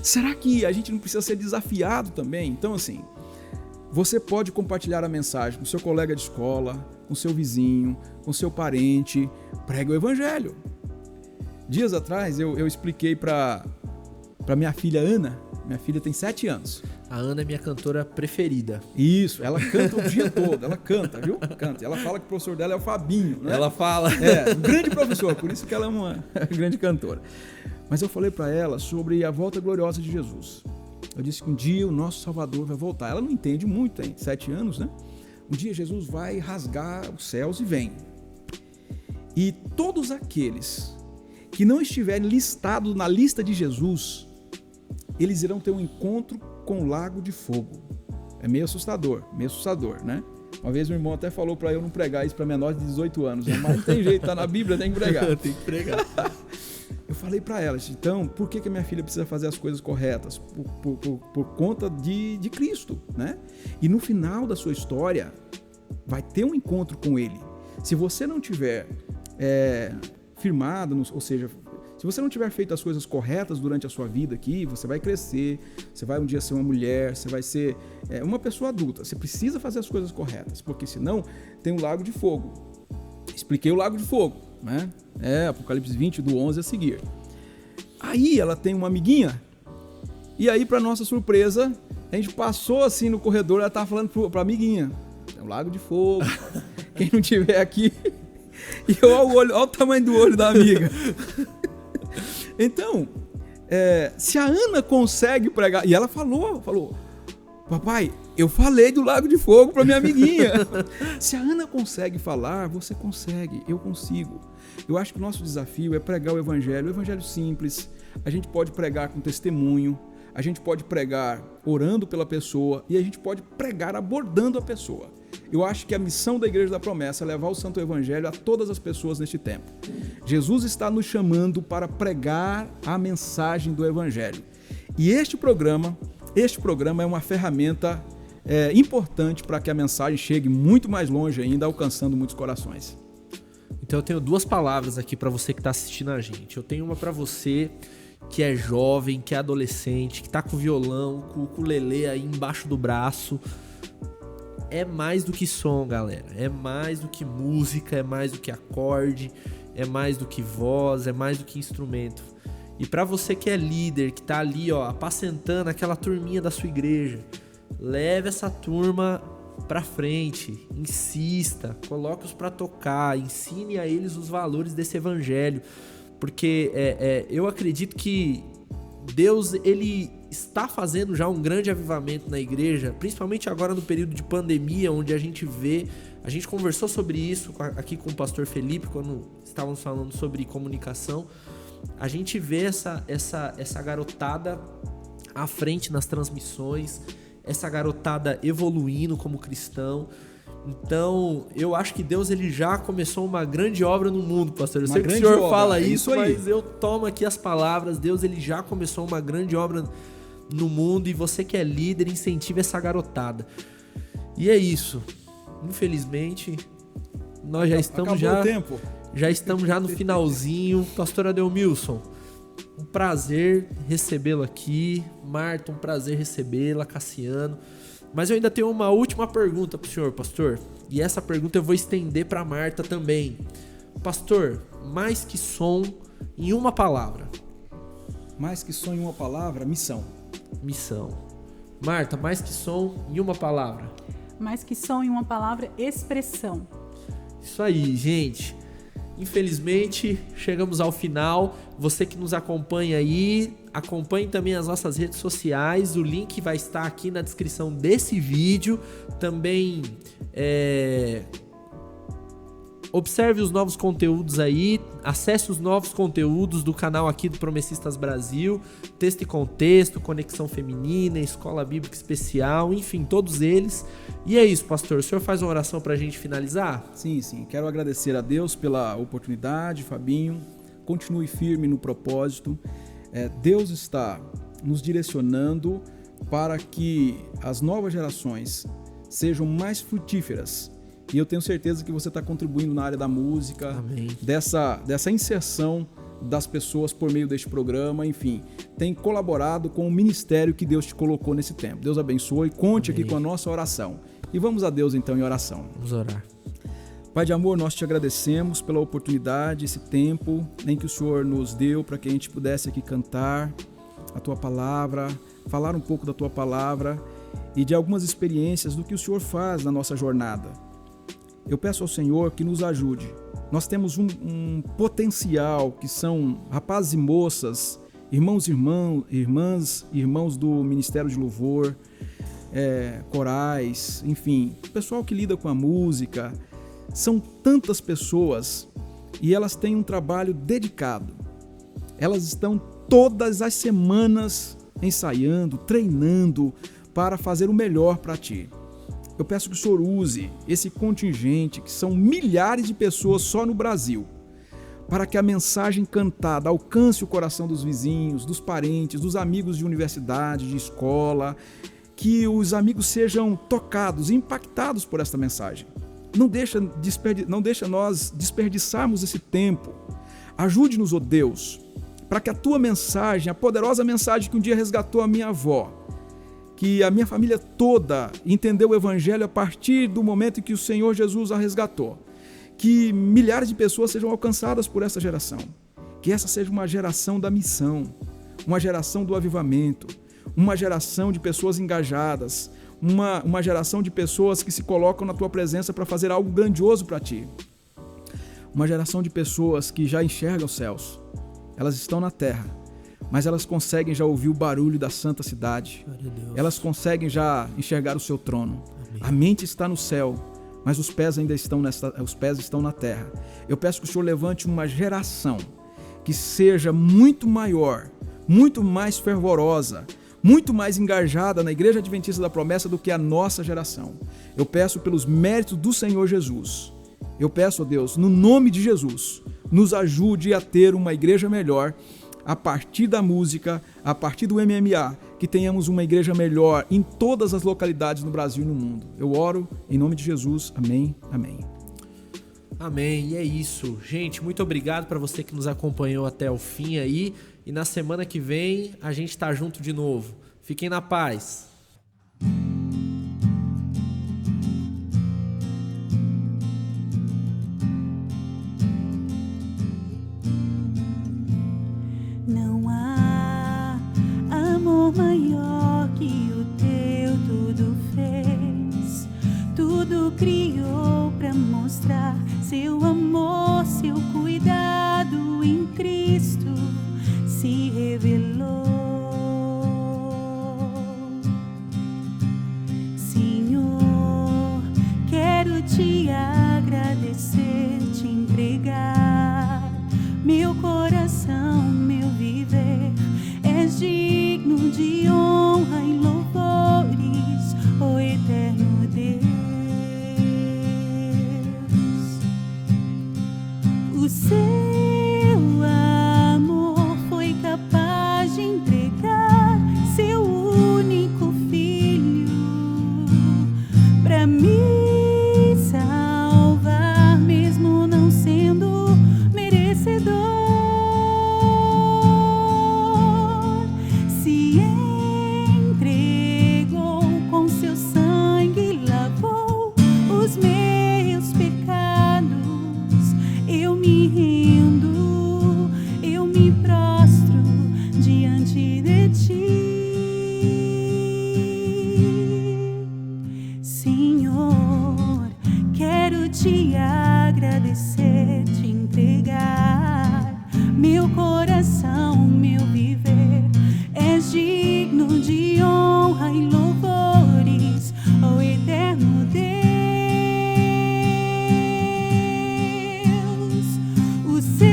Será que a gente não precisa ser desafiado também? Então, assim, você pode compartilhar a mensagem com seu colega de escola, com seu vizinho, com seu parente, pregue o evangelho. Dias atrás eu expliquei para minha filha Ana. Minha filha tem 7 anos. A Ana é minha cantora preferida. Isso, ela canta o dia todo, ela canta, viu? Canta. Ela fala que o professor dela é o Fabinho, né? Ela fala. Um grande professor, por isso que ela é uma grande cantora. Mas eu falei para ela sobre a volta gloriosa de Jesus. Eu disse que um dia o nosso Salvador vai voltar. Ela não entende muito, tem 7 anos, né? Um dia Jesus vai rasgar os céus e vem. E todos aqueles que não estiverem listados na lista de Jesus, eles irão ter um encontro com o lago de fogo. É meio assustador, né? Uma vez meu irmão até falou para eu não pregar isso para menores de 18 anos. Mas não tem jeito, tá na Bíblia, tem que pregar. Tem que pregar. Eu falei para ela, então, por que a minha filha precisa fazer as coisas corretas? Por conta de Cristo, né? E no final da sua história, vai ter um encontro com Ele. Se você não tiver firmado, ou seja, Se você não tiver feito as coisas corretas durante a sua vida aqui, você vai crescer, você vai um dia ser uma mulher, você vai ser uma pessoa adulta. Você precisa fazer as coisas corretas, porque senão tem um lago de fogo. Expliquei o lago de fogo, né? Apocalipse 20, do 11 a seguir. Aí ela tem uma amiguinha, e aí, para nossa surpresa, a gente passou assim no corredor, ela estava falando para a amiguinha, é um lago de fogo, quem não tiver aqui... E olha o tamanho do olho da amiga. Então, se a Ana consegue pregar... E ela falou, papai, eu falei do lago de fogo para minha amiguinha. Se a Ana consegue falar, você consegue, eu consigo. Eu acho que o nosso desafio é pregar o evangelho simples. A gente pode pregar com testemunho, a gente pode pregar orando pela pessoa e a gente pode pregar abordando a pessoa. Eu acho que a missão da Igreja da Promessa é levar o Santo Evangelho a todas as pessoas neste tempo. Jesus está nos chamando para pregar a mensagem do Evangelho. E este programa é uma ferramenta importante para que a mensagem chegue muito mais longe ainda, alcançando muitos corações. Então eu tenho 2 palavras aqui para você que está assistindo a gente. Eu tenho uma para você que é jovem, que é adolescente, que está com o violão, com o ukulele aí embaixo do braço. É mais do que som, galera. É mais do que música, é mais do que acorde, é mais do que voz, é mais do que instrumento. E para você que é líder, que tá ali, apacentando aquela turminha da sua igreja, leve essa turma pra frente, insista, coloque-os para tocar, ensine a eles os valores desse evangelho, porque eu acredito que Deus, ele está fazendo já um grande avivamento na igreja, principalmente agora no período de pandemia, onde a gente conversou sobre isso aqui com o pastor Felipe, quando estávamos falando sobre comunicação. A gente vê essa garotada à frente nas transmissões, essa garotada evoluindo como cristão. Então, eu acho que Deus, ele já começou uma grande obra no mundo, pastor. Eu sei que o senhor fala isso, mas eu tomo aqui as palavras. Deus, ele já começou uma grande obra no mundo, e você que é líder, incentive essa garotada. E é isso. Infelizmente, nós já estamos já no finalzinho. Pastor Adelmilson, um prazer recebê-lo aqui. Marta, um prazer recebê-la. Cassiano. Mas eu ainda tenho uma última pergunta para o senhor, pastor. E essa pergunta eu vou estender para Marta também. Pastor, mais que som em uma palavra. Mais que som em uma palavra, missão. Missão. Marta, mais que som em uma palavra. Mais que som em uma palavra, expressão. Isso aí, gente. Infelizmente, chegamos ao final. Você que nos acompanha aí, acompanhe também as nossas redes sociais. O link vai estar aqui na descrição desse vídeo. Também observe os novos conteúdos aí. Acesse os novos conteúdos do canal aqui do Promessistas Brasil. Texto e Contexto, Conexão Feminina, Escola Bíblica Especial, enfim, todos eles. E é isso, pastor. O senhor faz uma oração pra gente finalizar? Sim. Quero agradecer a Deus pela oportunidade, Fabinho. Continue firme no propósito. Deus está nos direcionando para que as novas gerações sejam mais frutíferas. E eu tenho certeza que você está contribuindo na área da música, amém, dessa inserção das pessoas por meio deste programa, enfim, tem colaborado com o ministério que Deus te colocou nesse tempo. Deus abençoe, conte amém, aqui com a nossa oração. E vamos a Deus então em oração. Vamos orar. Pai de amor, nós te agradecemos pela oportunidade, esse tempo em que o Senhor nos deu para que a gente pudesse aqui cantar a Tua Palavra, falar um pouco da Tua Palavra e de algumas experiências do que o Senhor faz na nossa jornada. Eu peço ao Senhor que nos ajude. Nós temos um potencial que são rapazes e moças, irmãos do Ministério de Louvor, corais, enfim, pessoal que lida com a música. São tantas pessoas e elas têm um trabalho dedicado. Elas estão todas as semanas ensaiando, treinando para fazer o melhor para Ti. Eu peço que o Senhor use esse contingente, que são milhares de pessoas só no Brasil, para que a mensagem cantada alcance o coração dos vizinhos, dos parentes, dos amigos de universidade, de escola, que os amigos sejam tocados, impactados por esta mensagem. Não deixa nós desperdiçarmos esse tempo. Ajude-nos, ó Deus, para que a tua mensagem, a poderosa mensagem que um dia resgatou a minha avó, que a minha família toda entendeu o Evangelho a partir do momento em que o Senhor Jesus a resgatou, que milhares de pessoas sejam alcançadas por essa geração, que essa seja uma geração da missão, uma geração do avivamento, uma geração de pessoas engajadas, uma geração de pessoas que se colocam na tua presença para fazer algo grandioso para ti. Uma geração de pessoas que já enxergam os céus. Elas estão na terra, mas elas conseguem já ouvir o barulho da santa cidade. Elas conseguem já enxergar o seu trono. Amém. A mente está no céu, mas os pés ainda estão na terra. Eu peço que o Senhor levante uma geração que seja muito maior, muito mais fervorosa, muito mais engajada na Igreja Adventista da Promessa do que a nossa geração. Eu peço pelos méritos do Senhor Jesus. Eu peço, ó Deus, no nome de Jesus, nos ajude a ter uma igreja melhor a partir da música, a partir do MMA, que tenhamos uma igreja melhor em todas as localidades no Brasil e no mundo. Eu oro em nome de Jesus. Amém, amém. Amém, e é isso. Gente, muito obrigado para você que nos acompanhou até o fim aí. E na semana que vem a gente tá junto de novo. Fiquem na paz. Não há amor maior que o teu, tudo fez, tudo criou pra mostrar seu amor, seu cuidado em Cristo se revelou. Senhor, quero te agradecer, te entregar meu coração, meu viver. És digno de honra e louvores, ó eterno Deus. O seu amor foi capaz de entregar seu único filho para me salvar, mesmo não sendo merecedor. Se entregou com seu sangue, lavou os meus pecados. Eu me rendo, eu me prostro diante de ti. Senhor, quero te agradecer, te entregar meu coração, meu viver. És digno de honra e louvores, ó eterno Deus. O seu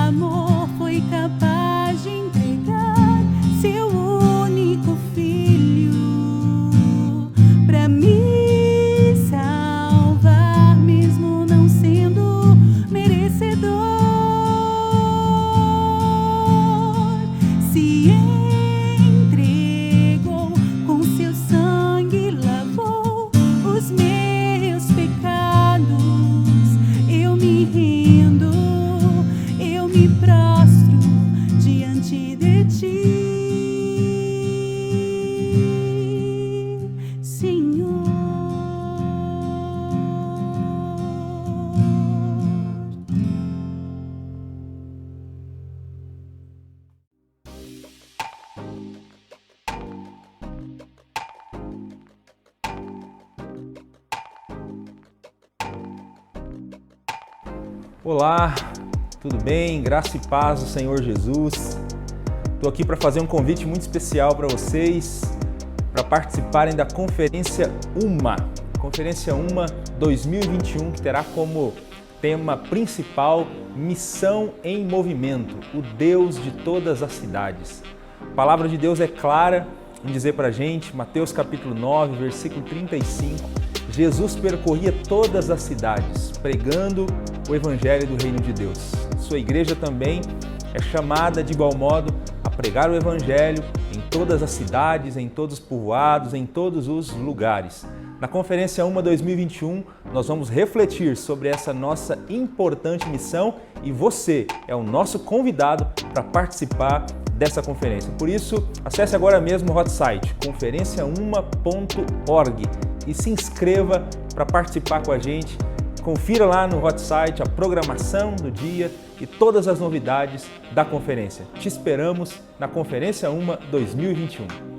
amor foi capaz de entregar seu único filho para me salvar, mesmo não sendo merecedor. Se entregou com seu sangue, lavou os meus pecados. Eu me rendo, eu me prostro diante de ti, Senhor. Olá, tudo bem? Graça e paz do Senhor Jesus. Estou aqui para fazer um convite muito especial para vocês, para participarem da Conferência UMA. Conferência UMA 2021, que terá como tema principal Missão em Movimento, o Deus de todas as cidades. A palavra de Deus é clara em dizer para a gente, Mateus capítulo 9, versículo 35, Jesus percorria todas as cidades, pregando o Evangelho do Reino de Deus. Sua igreja também é chamada de igual modo a pregar o Evangelho em todas as cidades, em todos os povoados, em todos os lugares. Na Conferência UMA 2021, nós vamos refletir sobre essa nossa importante missão e você é o nosso convidado para participar dessa conferência. Por isso, acesse agora mesmo o hot site conferenciauma.org e se inscreva para participar com a gente. Confira lá no hot site a programação do dia e todas as novidades da conferência. Te esperamos na Conferência UMA 2021.